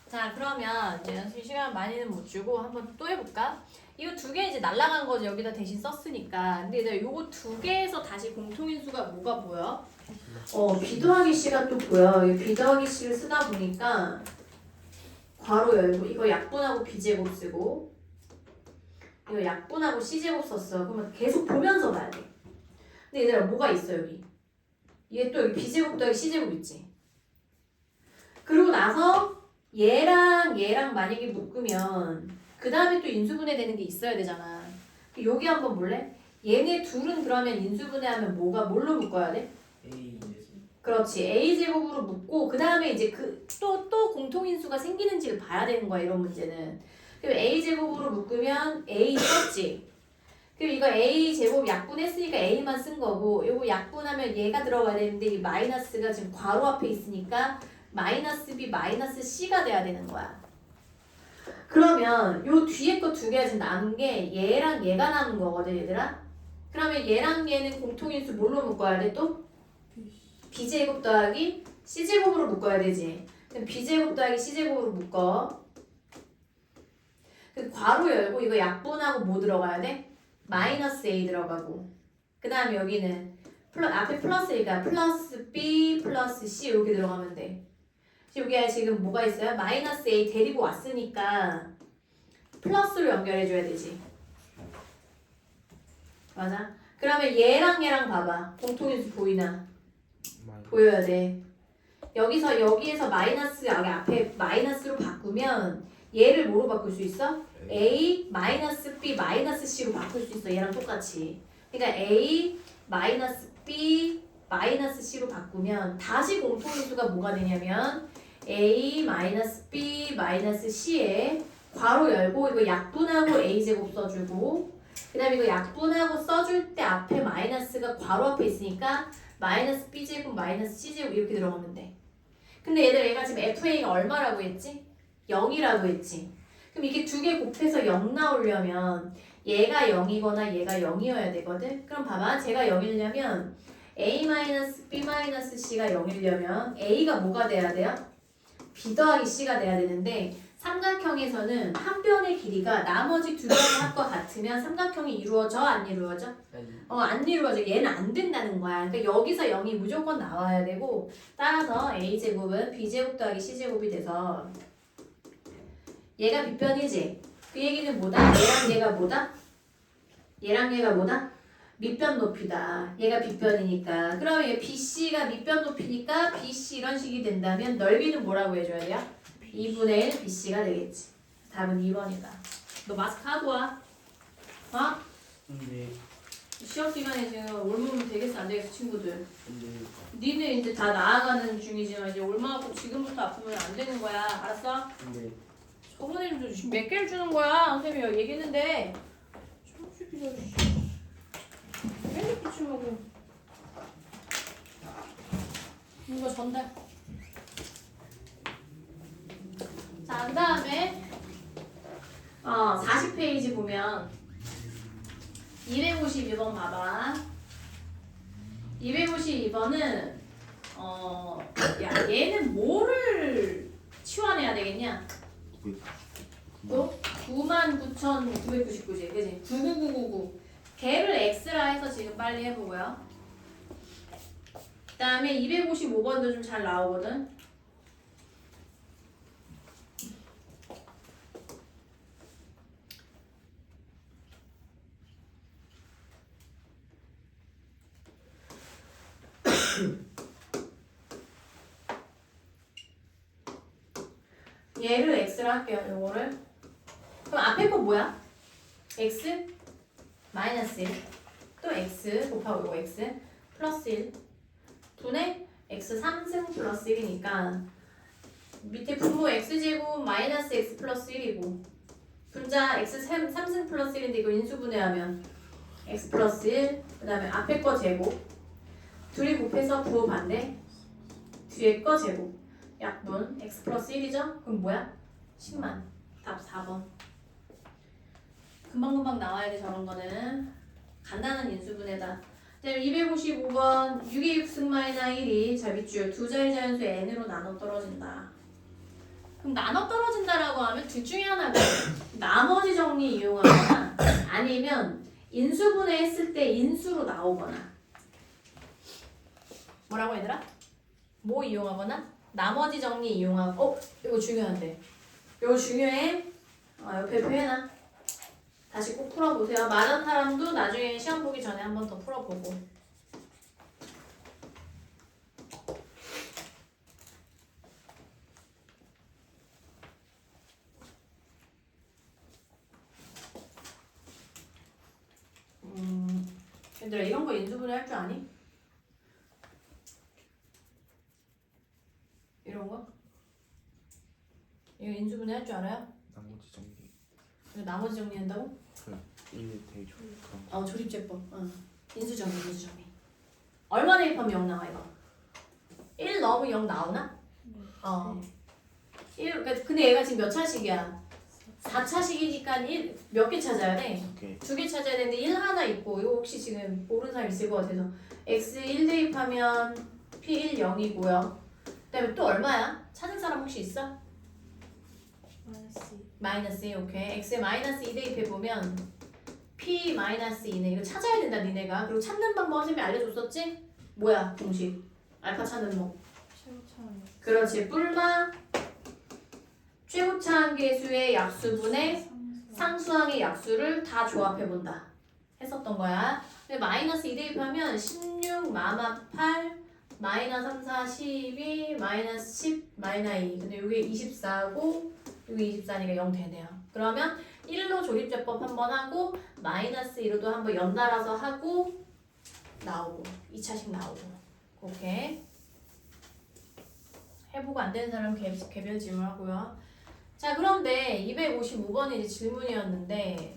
자, 그러면 이제 연습 시간 많이는 못 주고 한번 또 해볼까? 이거 두 개 이제 날라간 거지. 여기다 대신 썼으니까. 근데 이제 요거 두 개에서 다시 공통인수가 뭐가 보여? B 더하기 C가 또 보여. 이 B 더하기 C를 쓰다 보니까 괄호 열고 이거 약분하고 B제곱 쓰고 이거 약분하고 C제곱 썼어. 그러면 계속 보면서 봐야 돼. 근데 얘들아 뭐가 있어 여기? 얘 또 여기 B제곱 더하기 C제곱 있지? 그러고 나서 얘랑 얘랑 만약에 묶으면 그 다음에 또 인수분해 되는 게 있어야 되잖아. 여기 한번 볼래? 얘네 둘은 그러면 인수분해하면 뭘로 묶어야 돼? A 그렇지. A제곱으로 묶고 그 다음에 이제 또 공통인수가 생기는지를 봐야 되는 거야 이런 문제는. 그럼 A제곱으로 묶으면 A 썼지. 그럼 이거 A제곱 약분했으니까 A만 쓴 거고 이거 약분하면 얘가 들어가야 되는데 이 마이너스가 지금 괄호 앞에 있으니까 마이너스 B 마이너스 C가 돼야 되는 거야. 그러면 요 뒤에 거 두 개가 지금 남은 게 얘랑 얘가 남은 거거든 얘들아. 그러면 얘랑 얘는 공통인수 뭘로 묶어야 돼 또? B제곱 더하기 C제곱으로 묶어야 되지. 그럼 B제곱 더하기 C제곱으로 묶어. 그 괄호 열고 이거 약분하고 뭐 들어가야 돼? 마이너스 A 들어가고 그 다음에 여기는 앞에 플러스 A가 플러스 B 플러스 C 이렇게 들어가면 돼. 여기에 지금 뭐가 있어요? 마이너스 A 데리고 왔으니까 플러스로 연결해줘야 되지. 맞아? 그러면 얘랑 봐봐. 공통인수 보이나? 보여야 돼. 여기에서 마이너스 여기 앞에 마이너스로 바꾸면 얘를 뭐로 바꿀 수 있어? A 마이너스 B 마이너스 C로 바꿀 수 있어. 얘랑 똑같이. 그러니까 A 마이너스 B 마이너스 C로 바꾸면 다시 공통인수가 뭐가 되냐면 A 마이너스 B 마이너스 C에 괄호 열고 이거 약분하고 A제곱 써주고 그 다음에 이거 약분하고 써줄 때 앞에 마이너스가 괄호 앞에 있으니까 마이너스 B제곱 마이너스 C제곱 이렇게 들어가면 돼. 근데 얘가 지금 FA가 얼마라고 했지? 0이라고 했지. 그럼 이게 두 개 곱해서 0 나오려면 얘가 0이거나 얘가 0이어야 되거든. 그럼 봐봐. 제가 0이려면 A-B-C가 0이려면 A가 뭐가 돼야 돼요? B 더하기 C가 돼야 되는데 삼각형에서는 한 변의 길이가 나머지 두 변의 합과 같으면 삼각형이 이루어져? 안 이루어져? 안 이루어져. 얘는 안 된다는 거야. 그러니까 여기서 0이 무조건 나와야 되고 따라서 A제곱은 B제곱 더하기 C제곱이 돼서 얘가 빗변이지? 그 얘기는 뭐다? 얘랑 얘가 뭐다? 얘랑 얘가 뭐다? 밑변 높이다. 얘가 빗변이니까. 그러면 얘 BC가 밑변 높이니까 BC 이런 식이 된다면 넓이는 뭐라고 해줘야 돼요? 2분의 1 BC가 되겠지. 답은 2번이다. 너 마스크 하고 와. 어? 근데 시험 기간에 지금 올몸 되겠어 안 되겠어 친구들. 니네 이제 다 나아가는 중이지만 이제 올마하고 지금부터 아프면 안 되는 거야. 알았어? 근데 저번에는 지금 몇 개를 주는 거야. 선생님이 얘기했는데. 솔직히 저 핸드폰 치려고. 이거 전달. 자, 그 다음에 40페이지 보면 252번 봐봐. 252번은 야 얘는 뭐를 치환해야 되겠냐? 또 99,999지, 그지? 99999. 걔를 x라 해서 지금 빨리 해보고요. 그 다음에 255번도 좀 잘 나오거든. 얘를 x로 할게요. 요거를. 그럼 앞에 거 뭐야? x 마이너스 1. 또 x 곱하고 요거 x 플러스 1. 분의 x 3승 플러스 1이니까 밑에 분모 x제곱 마이너스 x 플러스 1이고 분자 x 3승 플러스 1인데 이거 인수분해하면 x 플러스 1. 그 다음에 앞에 거 제곱 둘이 곱해서 부호 반대 뒤에 거 제곱 약분 x 플러스 1이죠? 그럼 뭐야? 10만. 답 4번. 금방금방 나와야 돼 저런 거는. 간단한 인수분해다. 그다음에 255번 6의 6승 마이너 1이 자 밑줄 두 자리 자연수 n으로 나눠 떨어진다. 그럼 나눠 떨어진다라고 하면 둘 중에 하나가 나머지 정리 이용하거나 아니면 인수분해 했을 때 인수로 나오거나. 뭐라고 얘들아? 뭐 이용하거나? 나머지 정리 이용하고. 이거 중요한데. 이거 중요해. 옆에 표해놔. 다시 꼭 풀어보세요. 많은 사람도 나중에 시험 보기 전에 한 번 더 풀어보고. 얘들아 이런 거 인수분해 할 줄 아니? 이런 거? 이거 인수분해 할 줄 알아요? 나머지 정리. 이거 나머지 정리한다고? 일 대조 그런 거. 조립제법. 인수정리, 인수정리. 얼마 대입하면 0 나와 이거? 1 넣으면 0 나오나? 1, 근데 얘가 지금 몇 차식이야? 4차식이니까 몇 개 찾아야 돼? 오케이. 2개 찾아야 되는데 1 하나 있고 이거 혹시 지금 모르는 사람 있을 것 같아서 x 1 대입하면 p1 0이고요. 그다음에 또 얼마야? 찾은 사람 혹시 있어? 마이너스 2. 오케이. x에 마이너스 2 대입해보면 p 마이너스 2네. 이거 찾아야 된다 니네가. 그리고 찾는 방법 선생님이 알려줬었지? 뭐야 공식? 알파 찾는 뭐? 그렇지. 뿔마 최고차항계수의 약수분의 상수항의 약수를 다 조합해본다 했었던 거야. 근데 마이너스 2 대입하면 16 마마 8 마이너스 3 4 12 마이너스 10 마이너스 2. 근데 이게 24고 여기 24니까 0 되네요. 그러면 1로 조립제법 한번 하고 마이너스 2로도 한번 연달아서 하고 나오고 2차식 나오고. 오케이. 해보고 안 되는 사람 개별 질문하고요. 자 그런데 255번이 이제 질문이었는데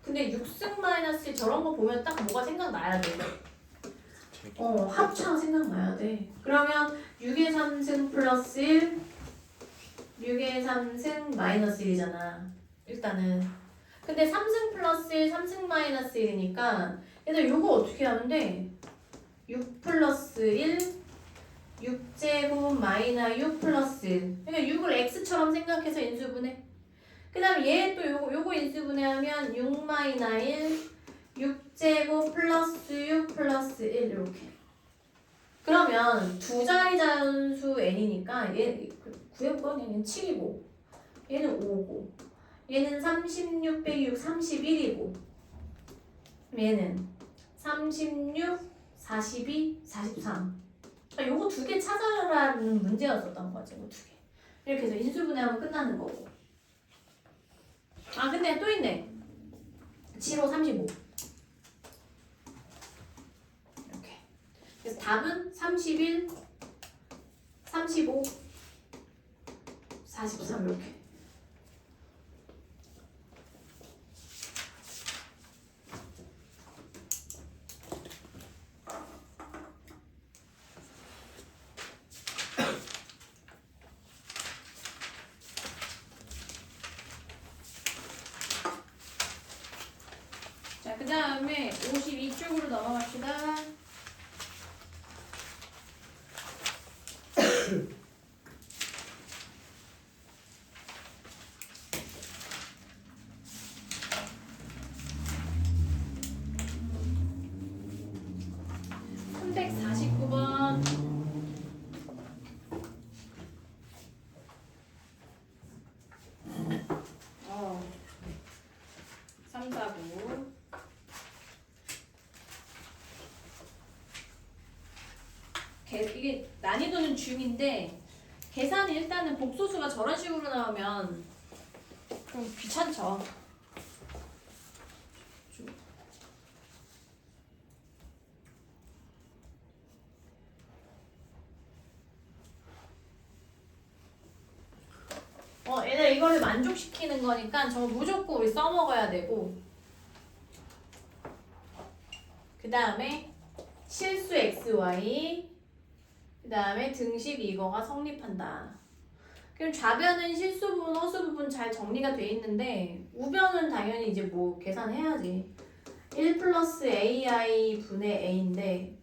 근데 6승 마이너스 저런 거 보면 딱 뭐가 생각나야 돼. 합창 생각나야 돼. 그러면 6의 3승 플러스 1 6의 3승 마이너스 1이잖아. 일단은. 근데 3승 플러스 1, 3승 마이너스 1이니까 얘들 요거 어떻게 하는데 6 플러스 1 6제곱 마이너 6 플러스 1. 그러니까 6을 x처럼 생각해서 인수분해. 그 다음에 얘 또 요거 인수분해하면 6 마이너 1 6제곱 플러스 6 플러스 1 이렇게. 그러면 두 자리 자연수 n이니까 얘 구해보건 얘는 7이고 얘는 5고 얘는 36 빼기 6 31이고 얘는 36 42 43. 그러니까 요거 두 개 찾아라는 문제였었던 거지. 요거 두 개. 이렇게 해서 인수분해하면 끝나는 거고. 아 근데 또 있네. 7, 5, 35. 이렇게. 그래서 답은 31, 35, 43 이렇게. 자, 그 다음에 52쪽으로 넘어갑시다. 이게 난이도는 중인데 계산이 일단은 복소수가 저런 식으로 나오면 좀 귀찮죠. 얘들 이거를 만족시키는 거니까 저거 무조건 우리 써먹어야 되고, 그 다음에 실수 xy, 그 다음에 등식 이거가 성립한다. 그럼 좌변은 실수 부분, 허수 부분 잘 정리가 돼 있는데 우변은 당연히 이제 뭐 계산해야지. 1 플러스 ai 분의 a인데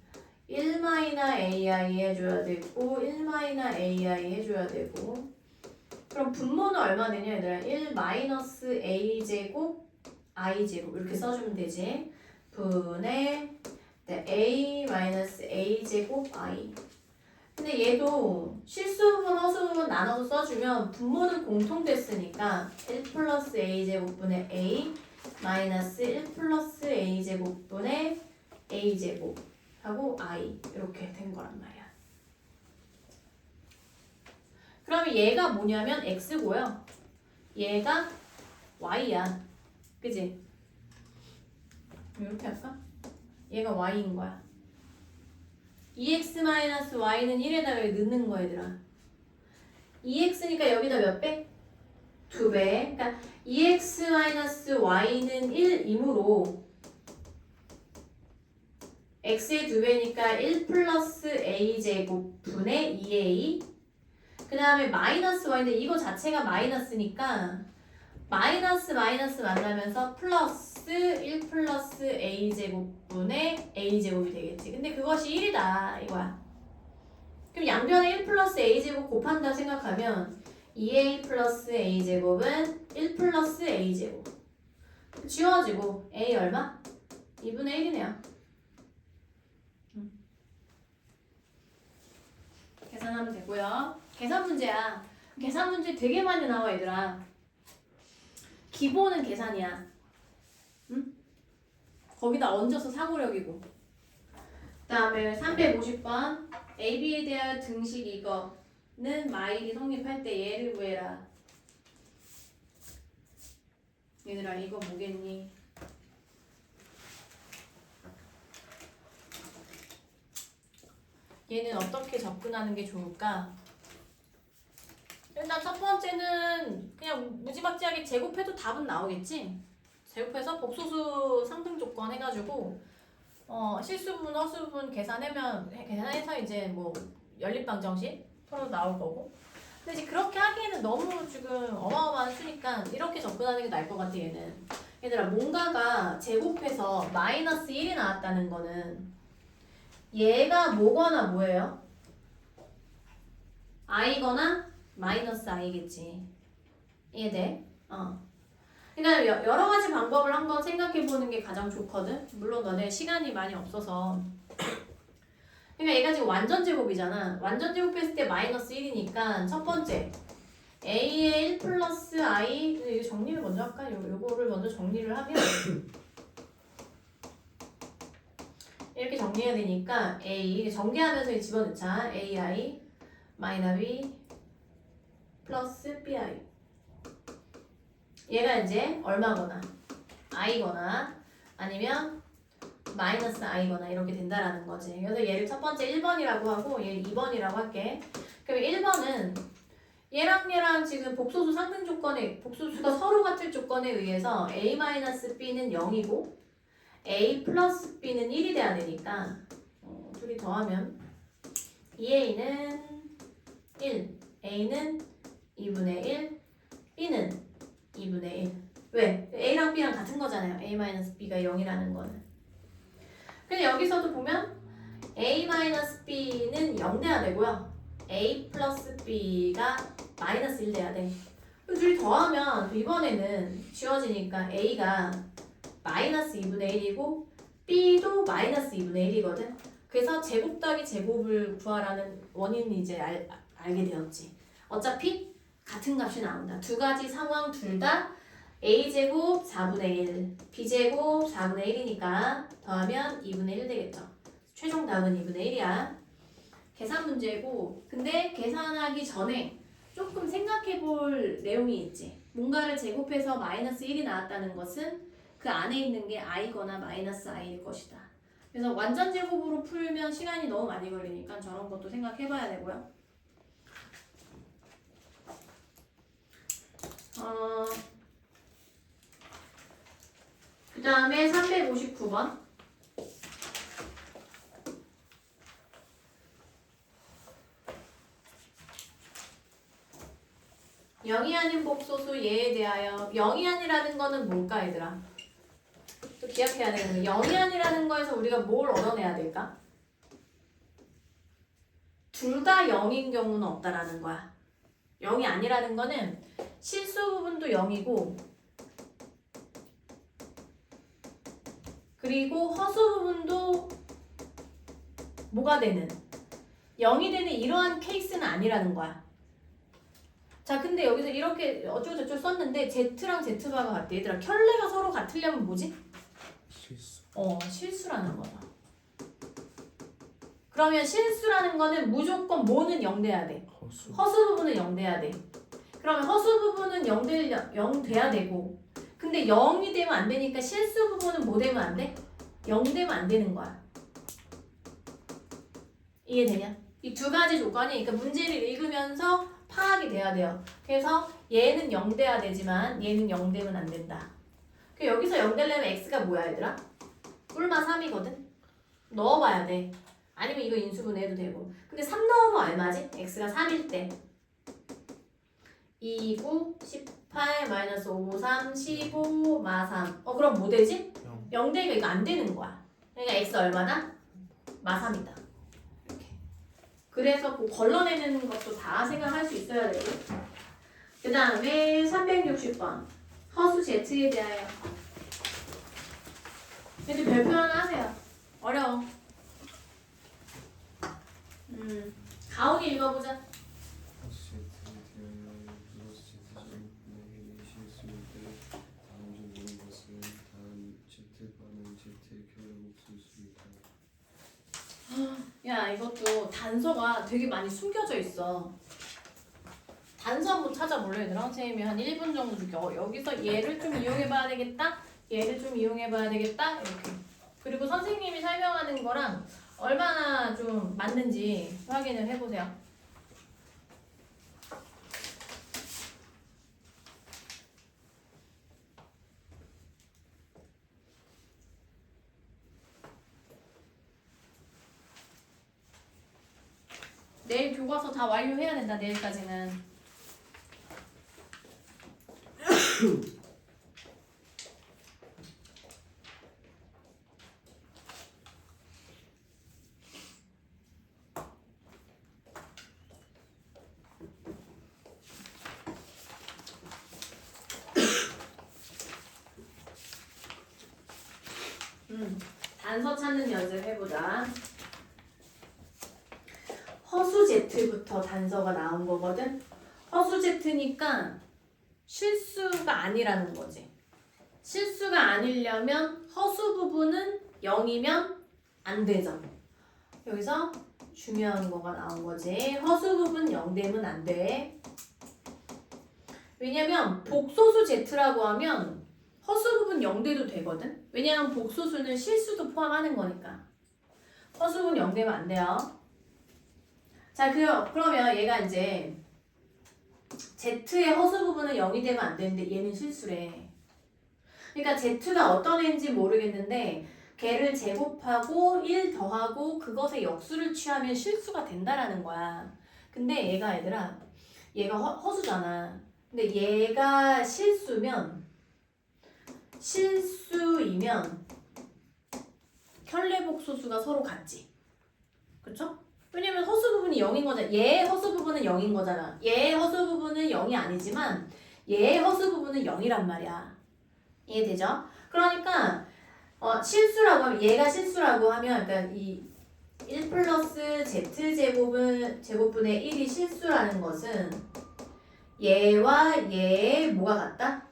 1 마이너 ai 해줘야 되고 1 마이너 ai 해줘야 되고, 그럼 분모는 얼마 되냐 얘들아? 1 마이너스 a 제곱 i 제곱 이렇게 써주면 되지. 분의 a 마이너스 a 제곱 i. 근데 얘도 실수분 허수분 나눠서 써주면 분모는 공통됐으니까 1 플러스 a 제곱분의 a 마이너스 1 플러스 a 제곱분의 a 제곱 하고 i 이렇게 된 거란 말이야. 그러면 얘가 뭐냐면 x고요. 얘가 y야. 그지? 이렇게 할까? 얘가 y인 거야. 2x-y는 1에다가 여기 넣는 거야 얘들아. 2x니까 여기다 몇 배? 2배. 그러니까 2x-y는 1이므로 x의 2배니까 1 플러스 a 제곱 분의 2a, 그 다음에 마이너스 y인데 이거 자체가 마이너스니까 마이너스 마이너스 만나면서 플러스 1 플러스 a 제곱분의 a 제곱이 되겠지. 근데 그것이 1이다 이거야. 그럼 양변에 1 플러스 a 제곱 곱한다 생각하면 2a 플러스 a 제곱은 1 플러스 a 제곱. 지워지고 a 얼마? 2분의 1이네요. 계산하면 되고요. 계산 문제야. 계산 문제 되게 많이 나와 얘들아. 기본은 계산이야. 응? 거기다 얹어서 사고력이고. 그 다음에 350번 AB에 대한 등식 이거는 마일이 성립할 때 얘를 구해라. 얘들아 이거 뭐겠니? 얘는 어떻게 접근하는 게 좋을까? 일단 첫 번째는 그냥 무지막지하게 제곱해도 답은 나오겠지? 제곱해서 복소수 상등 조건 해가지고 실수분, 허수분 계산해서 이제 뭐 연립방정식 서로 나올 거고. 근데 이제 그렇게 하기에는 너무 지금 어마어마한 수니까 이렇게 접근하는 게 나을 것 같아 얘는. 얘들아 뭔가가 제곱해서 마이너스 1이 나왔다는 거는 얘가 뭐거나 뭐예요? i거나 마이너스 i겠지. 이해돼? 그러니까 여러 가지 방법을 한번 생각해 보는 게 가장 좋거든. 물론 너네 시간이 많이 없어서. 그러니까 얘가 지금 완전 제곱이잖아. 완전 제곱했을 때 마이너스 1이니까 첫 번째 a의 1 플러스 i, 이거 정리를 먼저 할까? 요거를 먼저 정리를 하면 이렇게 정리해야 되니까 a 전개하면서 집어넣자. ai 마이너스 b 플러스 bi. 얘가 이제 얼마거나 i거나 아니면 마이너스 i거나 이렇게 된다라는 거지. 그래서 얘를 첫 번째 1번이라고 하고 얘 2번이라고 할게. 그럼 1번은 얘랑 지금 복소수 상등 조건에 복소수가 서로 같을 조건에 의해서 a-b는 0이고 a 플러스 b는 1이 돼야 되니까 둘이 더하면 2a는 1, a는 2분의 1, b는 2분의 1. 왜? a랑 b랑 같은 거잖아요. a-b가 0이라는 거는. 근데 여기서도 보면 a-b는 0 돼야 되고요. a 플러스 b가 마이너스 1 돼야 돼. 둘이 더하면 이번에는 지워지니까 a가 마이너스 2분의 1이고 b도 마이너스 2분의 1이거든. 그래서 제곱 더하기 제곱을 구하라는 원인은 이제 알게 되었지. 어차피 같은 값이 나온다. 두 가지 상황 둘 다 a제곱 4분의 1, b제곱 4분의 1이니까 더하면 2분의 1 되겠죠. 최종 답은 2분의 1이야. 계산 문제고 근데 계산하기 전에 조금 생각해 볼 내용이 있지. 뭔가를 제곱해서 마이너스 1이 나왔다는 것은 그 안에 있는 게 i거나 마이너스 i일 것이다. 그래서 완전 제곱으로 풀면 시간이 너무 많이 걸리니까 저런 것도 생각해 봐야 되고요. 그 다음에 359번. 영이 아닌 복소수 예에 대하여. 영이 아니라는 거는 뭘까 얘들아? 또 기억해야 되는 거. 영이 아니라는 거에서 우리가 뭘 얻어내야 될까? 둘 다 0인 경우는 없다라는 거야. 0이 아니라는 거는 실수 부분도 0이고 그리고 허수 부분도 뭐가 되는 0이 되는 이러한 케이스는 아니라는 거야. 자 근데 여기서 이렇게 어쩌고저쩌고 썼는데 Z랑 Z바가 같대. 얘들아 켤레가 서로 같으려면 뭐지? 실수. 실수라는 거다. 그러면 실수라는 거는 무조건 뭐는 0 돼야 돼? 허수. 허수 부분은 0 돼야 돼. 그러면 허수 부분은 0 돼야 되고 근데 0이 되면 안 되니까 실수 부분은 뭐 되면 안 돼? 0 되면 안 되는 거야. 이해되냐? 이 두 가지 조건이 그러니까 문제를 읽으면서 파악이 돼야 돼요. 그래서 얘는 0 돼야 되지만 얘는 0 되면 안 된다. 여기서 0 되려면 x가 뭐야 얘들아? 뿔마 3이거든? 넣어봐야 돼. 아니면 이거 인수분해해도 되고. 근데 3 넣으면 얼마지? x가 3일 때 2, 9, 18, 마이너스 5, 3, 15, 마 3. 그럼 뭐 되지? 0 되니까 이거 안 되는 거야. 그러니까 x 얼마나? 마 3이다. 이렇게. 그래서 뭐 걸러내는 것도 다 생각할 수 있어야 되고. 그 다음에 360번. 허수 Z에 대하여. 얘들 별표 하나 하세요. 어려워. 가온이 읽어보자. 허수 Z에 대하여 플러스 Z제곱분의 실수일 때 다음 중 모든 것은 다음 Z바는 Z의 켤레 복소수이다. 야 이것도 단서가 되게 많이 숨겨져 있어. 단서 한번 찾아볼래 얘들아? 선생님이 한 1분 정도 줄게. 여기서 얘를 좀 이용해봐야 되겠다. 얘를 좀 이용해봐야 되겠다. 이렇게. 그리고 선생님이 설명하는 거랑 얼마나 좀 맞는지 확인을 해보세요. 내일 교과서 다 완료해야 된다. 내일까지는. 단서 찾는 연습 해보자. 허수 Z부터 단서가 나온 거거든. 허수 Z니까 실수가 아니라는 거지. 실수가 아니려면 허수 부분은 0이면 안 되죠. 여기서 중요한 거가 나온 거지. 허수 부분 0 되면 안 돼. 왜냐면 복소수 Z라고 하면 허수 부분 0 돼도 되거든. 왜냐면 복소수는 실수도 포함하는 거니까. 허수 부분 0 되면 안 돼요. 자, 그러면 얘가 이제 Z의 허수 부분은 0이 되면 안 되는데 얘는 실수래. 그러니까 Z가 어떤 애인지 모르겠는데 걔를 제곱하고 1 더하고 그것의 역수를 취하면 실수가 된다라는 거야. 근데 얘가 얘들아, 얘가 허수잖아. 근데 얘가 실수면 켤레복소수가 서로 같지. 그쵸? 왜냐면 허수 부분이 0인 거잖아. 얘의 허수 부분은 0인 거잖아. 얘의 허수 부분은 0이 아니지만 얘의 허수 부분은 0이란 말이야. 이해되죠? 그러니까 실수라고 하면 얘가 실수라고 하면 그러니까 이 1 플러스 Z제곱분의 1이 실수라는 것은 얘와 얘의 뭐가 같다?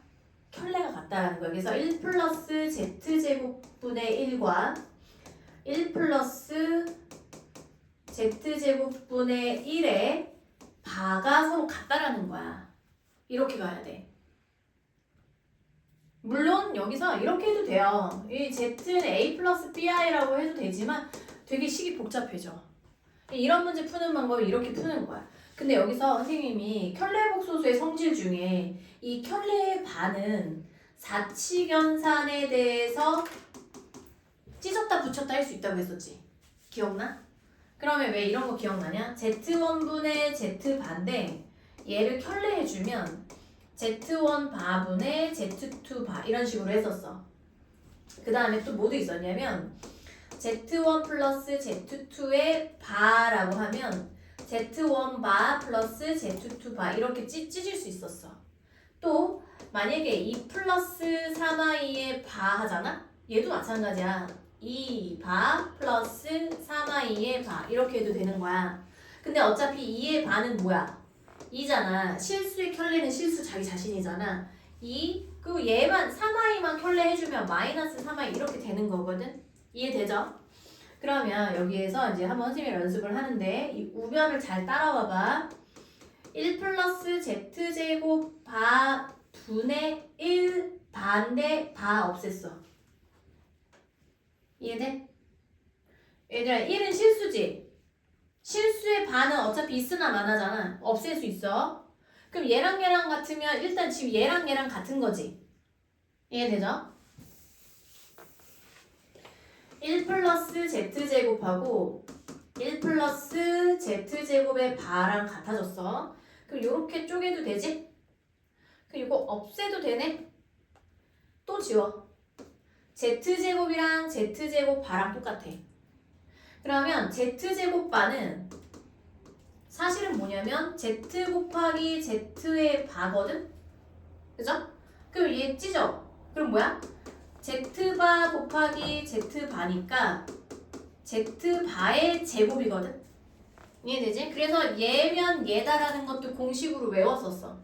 켤레가 같다라는 거야. 그래서 1 플러스 Z제곱분의 1과 1 플러스 z제곱분의 1의 바가 서로 같다라는 거야. 이렇게 가야 돼. 물론 여기서 이렇게 해도 돼요. 이 z는 a 플러스 bi라고 해도 되지만 되게 식이 복잡해져. 이런 문제 푸는 방법이 이렇게 푸는 거야. 근데 여기서 선생님이 켤레복소수의 성질 중에 이 켤레의 반은 사칙연산에 대해서 찢었다 붙였다 할 수 있다고 했었지. 기억나? 그러면 왜 이런 거 기억나냐? z1분의 z반대 얘를 켤레 해주면 z1 바분의 z2 바 이런 식으로 했었어. 그 다음에 또 뭐도 있었냐면 z1 플러스 z2의 바라고 하면 z1 바 플러스 z2 바 이렇게 찢을 수 있었어. 또 만약에 2 플러스 3i의 바 하잖아? 얘도 마찬가지야. 2바 플러스 3i의 바 이렇게 해도 되는 거야. 근데 어차피 2의 바는 뭐야? 2잖아. 실수의 켤레는 실수 자기 자신이잖아. 2 그리고 얘만 3i만 켤레 해주면 마이너스 3i 이렇게 되는 거거든. 이해되죠? 그러면 여기에서 이제 한번 선생님이 연습을 하는데 이 우변을 잘 따라와봐. 1 플러스 z제곱 바 분의 1 반대 바 없앴어. 이해돼? 얘들아 1은 실수지? 실수의 반은 어차피 있으나 마나잖아. 없앨 수 있어. 그럼 얘랑 얘랑 같으면 일단 지금 얘랑 얘랑 같은 거지. 이해되죠? 1 플러스 z제곱하고 1 플러스 z제곱의 바랑 같아졌어. 그럼 이렇게 쪼개도 되지? 그럼 이거 없애도 되네? 또 지워. z제곱이랑 z제곱 바랑 똑같아. 그러면 z제곱 바는 사실은 뭐냐면 z 곱하기 z의 바거든? 그죠? 그럼 얘 찢어. 그럼 뭐야? z바 곱하기 z바니까 z바의 제곱이거든? 이해되지? 그래서 얘면 얘다라는 것도 공식으로 외웠었어.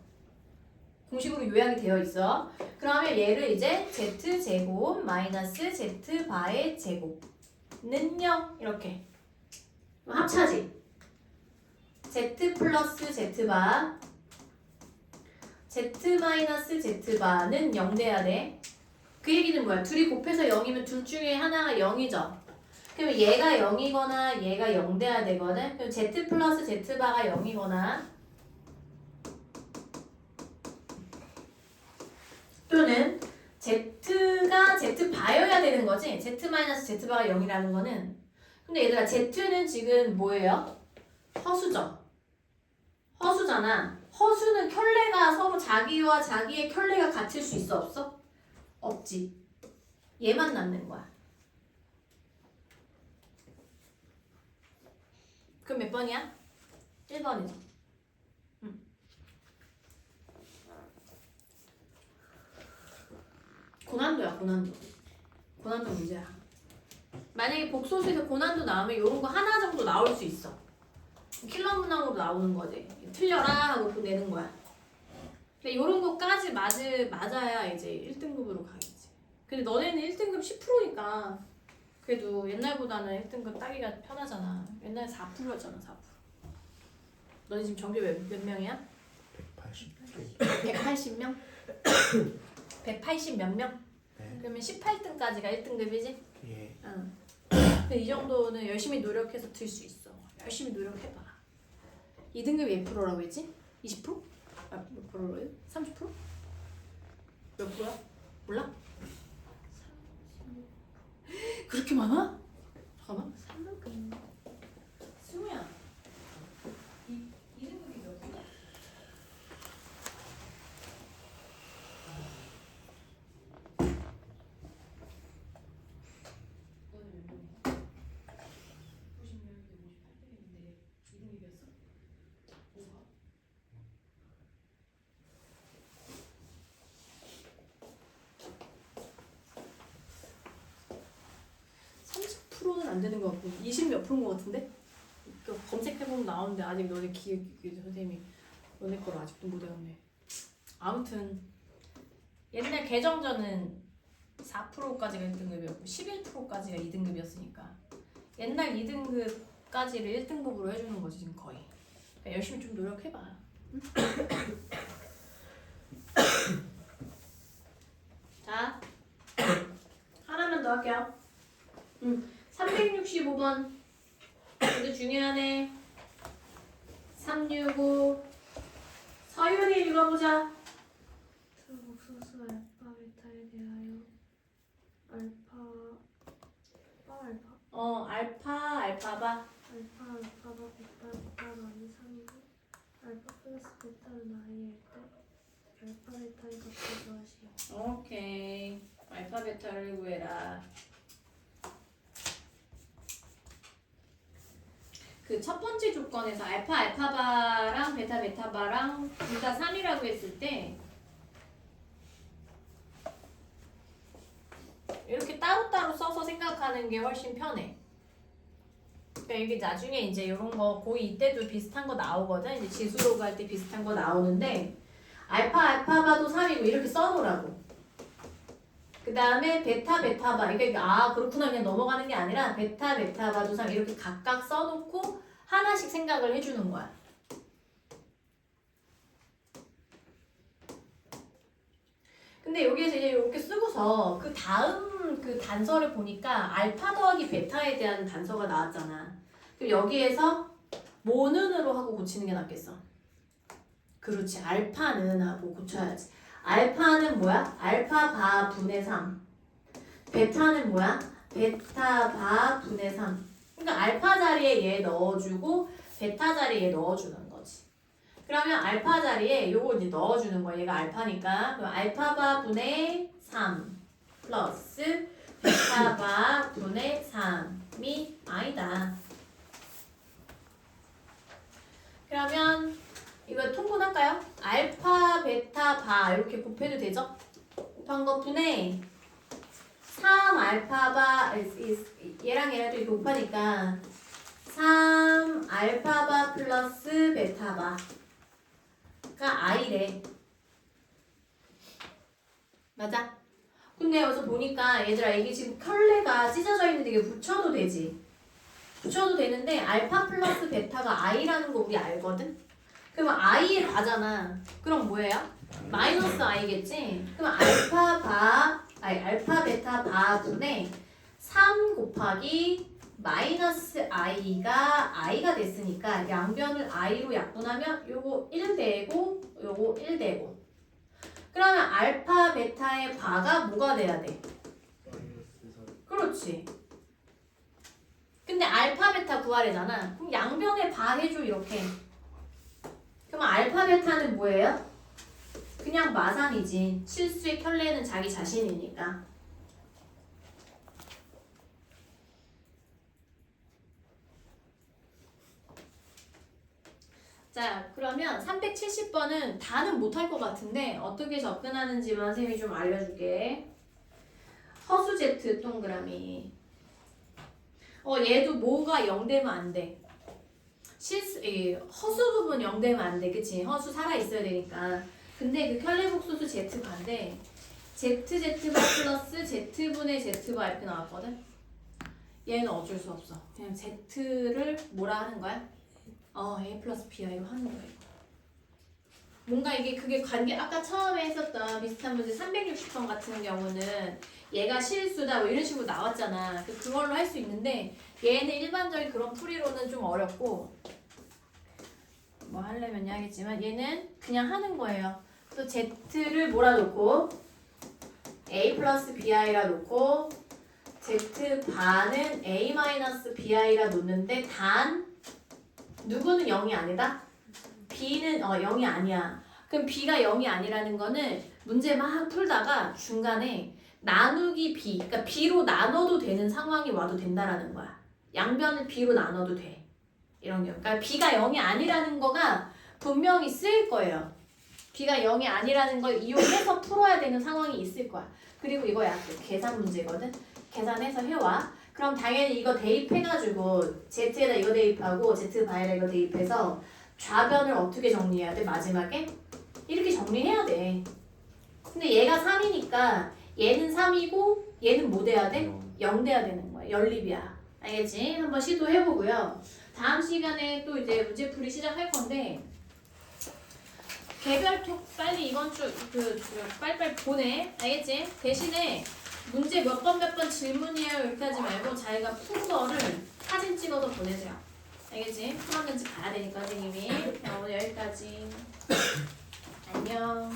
공식으로 요약이 되어 있어. 그러면 얘를 이제 z제곱 마이너스 z바의 제곱는요 이렇게 합차지. z 플러스 z바 z 마이너스 z바는 0 돼야 돼. 그 얘기는 뭐야? 둘이 곱해서 0이면 둘 중에 하나가 0이죠. 그러면 얘가 0이거나 얘가 0 돼야 되거든. 그럼 z 플러스 z바가 0이거나 또는 z가 z바여야 되는 거지. z 마이너스 z바가 0이라는 거는. 근데 얘들아 z는 지금 뭐예요? 허수죠. 허수잖아. 허수는 켤레가 서로 자기와 자기의 켤레가 같을 수 있어 없어? 없지. 얘만 남는 거야. 그럼 몇 번이야? 1번이죠. 고난도야 고난도. 고난도 문제야. 만약에 복소수에서 고난도 나오면 이런 거 하나 정도 나올 수 있어. 킬러 문항으로 나오는 거지. 틀려라 하고 내는 거야. 근데 이런 거까지 맞아야 이제 1등급으로 가겠지. 근데 너네는 1등급 10%니까 그래도 옛날보다는 1등급 따기가 편하잖아. 옛날에 4%였잖아 4%. 너네 지금 정규 몇 명이야? 180명? 180 몇 명? 네. 그러면 18등까지가 1등급이지? 예. 응. 근데 이 정도는 열심히 노력해서 들 수 있어. 열심히 노력해봐. 2등급이 몇 프로라고 했지? 20%? 아, 몇 프로로요? 30%? 몇 프로야? 몰라? 그렇게 많아? 잠깐만. 20야. 2등급이 몇 프로야? 너는 몇 명이야? 90명인데 58등인데 2등급이었어? 뭐가? 30%는 안 되는 것 같고 20 몇 프로인 것 같은데? 검색해보면 나오는데 아직 너네 선생님이 너네 거를 아직도 못 외웠네. 아무튼 옛날 개정전은 4%까지가 1등급이었고 11%까지가 2등급이었으니까 옛날 2등급 10까지를 1등급으로 해주는 거지 지금 거의. 그러니까 열심히 좀 노력해봐. 응? 자, 하나만 더 할게요. 365번. 이거 중요하네. 365. 서윤이 읽어보자. 트럭소스 알파 베타에 대하여 알파바. 알파가 베타가 아닌 3이고 알파 플러스 베타는 i일 때 알파 베타의 값을 구하시오. 오케이. 알파 베타를 구해라. 그 첫 번째 조건에서 알파바랑 베타바랑 둘 다 3이라고 했을 때 이렇게 따로따로 써서 생각하는 게 훨씬 편해. 그러니까 이게 나중에 이제 이런 거 고2 이때도 비슷한 거 나오거든. 이제 지수로그 할 때 비슷한 거 나오는데 알파바도 3이고 이렇게 써놓으라고. 그 다음에 베타바. 그러니까 그렇구나 그냥 넘어가는 게 아니라 베타바도 3 이렇게 각각 써놓고 하나씩 생각을 해주는 거야. 근데 여기에서 이제 이렇게 쓰고서 그 다음 그 단서를 보니까 알파 더하기 베타에 대한 단서가 나왔잖아. 그럼 여기에서 뭐는으로 하고 고치는 게 낫겠어. 그렇지. 알파는 하고 고쳐야지. 알파는 뭐야? 알파바 분의 3. 베타는 뭐야? 베타바 분의 3. 그러니까 알파 자리에 얘 넣어주고 베타 자리에 얘 넣어주는 거지. 그러면 알파 자리에 요거 이제 넣어주는 거야. 얘가 알파니까. 그럼 알파바 분의 3 플러스 베타바 분의 3이 아니다. 그러면 이거 통분할까요? 알파, 베타, 바 이렇게 곱해도 되죠? 곱한 거 분의 3 알파바 얘랑 얘랑 또 이렇게 곱하니까 3 알파바 플러스 베타바가 i래. 맞아? 근데 여기서 보니까 얘들아 이게 지금 컬레가 찢어져 있는데 이게 붙여도 되지. 붙여도 되는데 알파 플러스 베타가 i라는 거 우리 알거든? 그러면 i에 가잖아. 그럼 뭐예요? 마이너스 i겠지? 그럼 알파 베타 바분의 3 곱하기 마이너스 i가 됐으니까 양변을 i로 약분하면 요거 1 되고 요거 1 되고 그러면 알파 베타의 바가 뭐가 돼야 돼? 그렇지. 근데 알파 베타 구하래잖아. 그럼 양변에 바 해줘 이렇게. 그럼 알파 베타는 뭐예요? 그냥 마상이지. 실수의 켤레는 자기 자신이니까. 자, 그러면 370번은 다는 못할 것 같은데 어떻게 접근하는지만 선생님이 좀 알려줄게. 허수 Z 동그라미. 얘도 뭐가 0 되면 안 돼. 허수 부분 0 되면 안 돼. 그치? 허수 살아있어야 되니까. 근데 그 켤레복소수 Z바인데 ZZ바 플러스 Z분의 Z바 이렇게 나왔거든? 얘는 어쩔 수 없어. 그냥 Z를 뭐라 하는 거야? A 플러스 B야로 하는 거야. 뭔가 이게 그게 관계 아까 처음에 했었던 비슷한 문제 360번 같은 경우는 얘가 실수다 뭐 이런 식으로 나왔잖아. 그걸로 할 수 있는데 얘는 일반적인 그런 풀이로는 좀 어렵고 뭐 하려면 하겠지만 얘는 그냥 하는 거예요. 또 Z를 몰아놓고 A 플러스 BI라 놓고 Z 반은 A 마이너스 BI라 놓는데 단 누구는 0이 아니다? B는 0이 아니야. 그럼 B가 0이 아니라는 거는 문제 막 풀다가 중간에 나누기 B, 그러니까 B로 나눠도 되는 상황이 와도 된다라는 거야. 양변을 B로 나눠도 돼. 이런 경우. 그러니까 B가 0이 아니라는 거가 분명히 쓰일 거예요. B가 0이 아니라는 걸 이용해서 풀어야 되는 상황이 있을 거야. 그리고 이거 약간 계산 문제거든. 계산해서 해와. 그럼 당연히 이거 대입해가지고 Z에다 이거 대입하고 Z바에다 이거 대입해서 좌변을 어떻게 정리해야 돼? 마지막에? 이렇게 정리해야 돼. 근데 얘가 3이니까 얘는 3이고 얘는 뭐 돼야 돼? 0 돼야 되는 거야. 연립이야. 알겠지? 한번 시도해보고요. 다음 시간에 또 이제 문제풀이 시작할 건데 개별톡 빨리 이번 주 빨리빨리 보내. 알겠지? 대신에 문제 몇 번 질문이에요 이렇게 하지 말고 자기가 푼 거를 사진 찍어서 보내세요. 알겠지? 풀었는지 봐야 되니까 선생님이. 자, 오늘 여기까지. 안녕.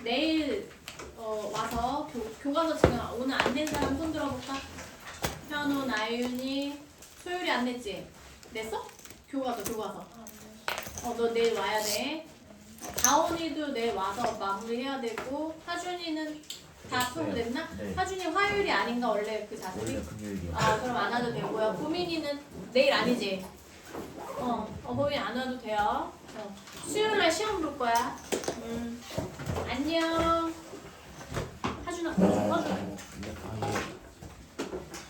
내일 와서 교과서 지금 오늘 안 낸 사람 손 들어볼까? 현우, 나윤이, 소율이 안 냈지? 냈어? 교과서. 너 내일 와야 돼. 다온이도 내일 와서 마무리해야 되고 하준이는 다 풀고 냈나? 네. 하준이 화요일이 아닌가 원래 그 자들이? 원래 금요일이요. 그럼 안 와도 되고요. 보민이는 내일 아니지? 보민 안 와도 돼요. 수요일날 시험 볼 거야. 안녕. 하준아, 꺼줘. 네.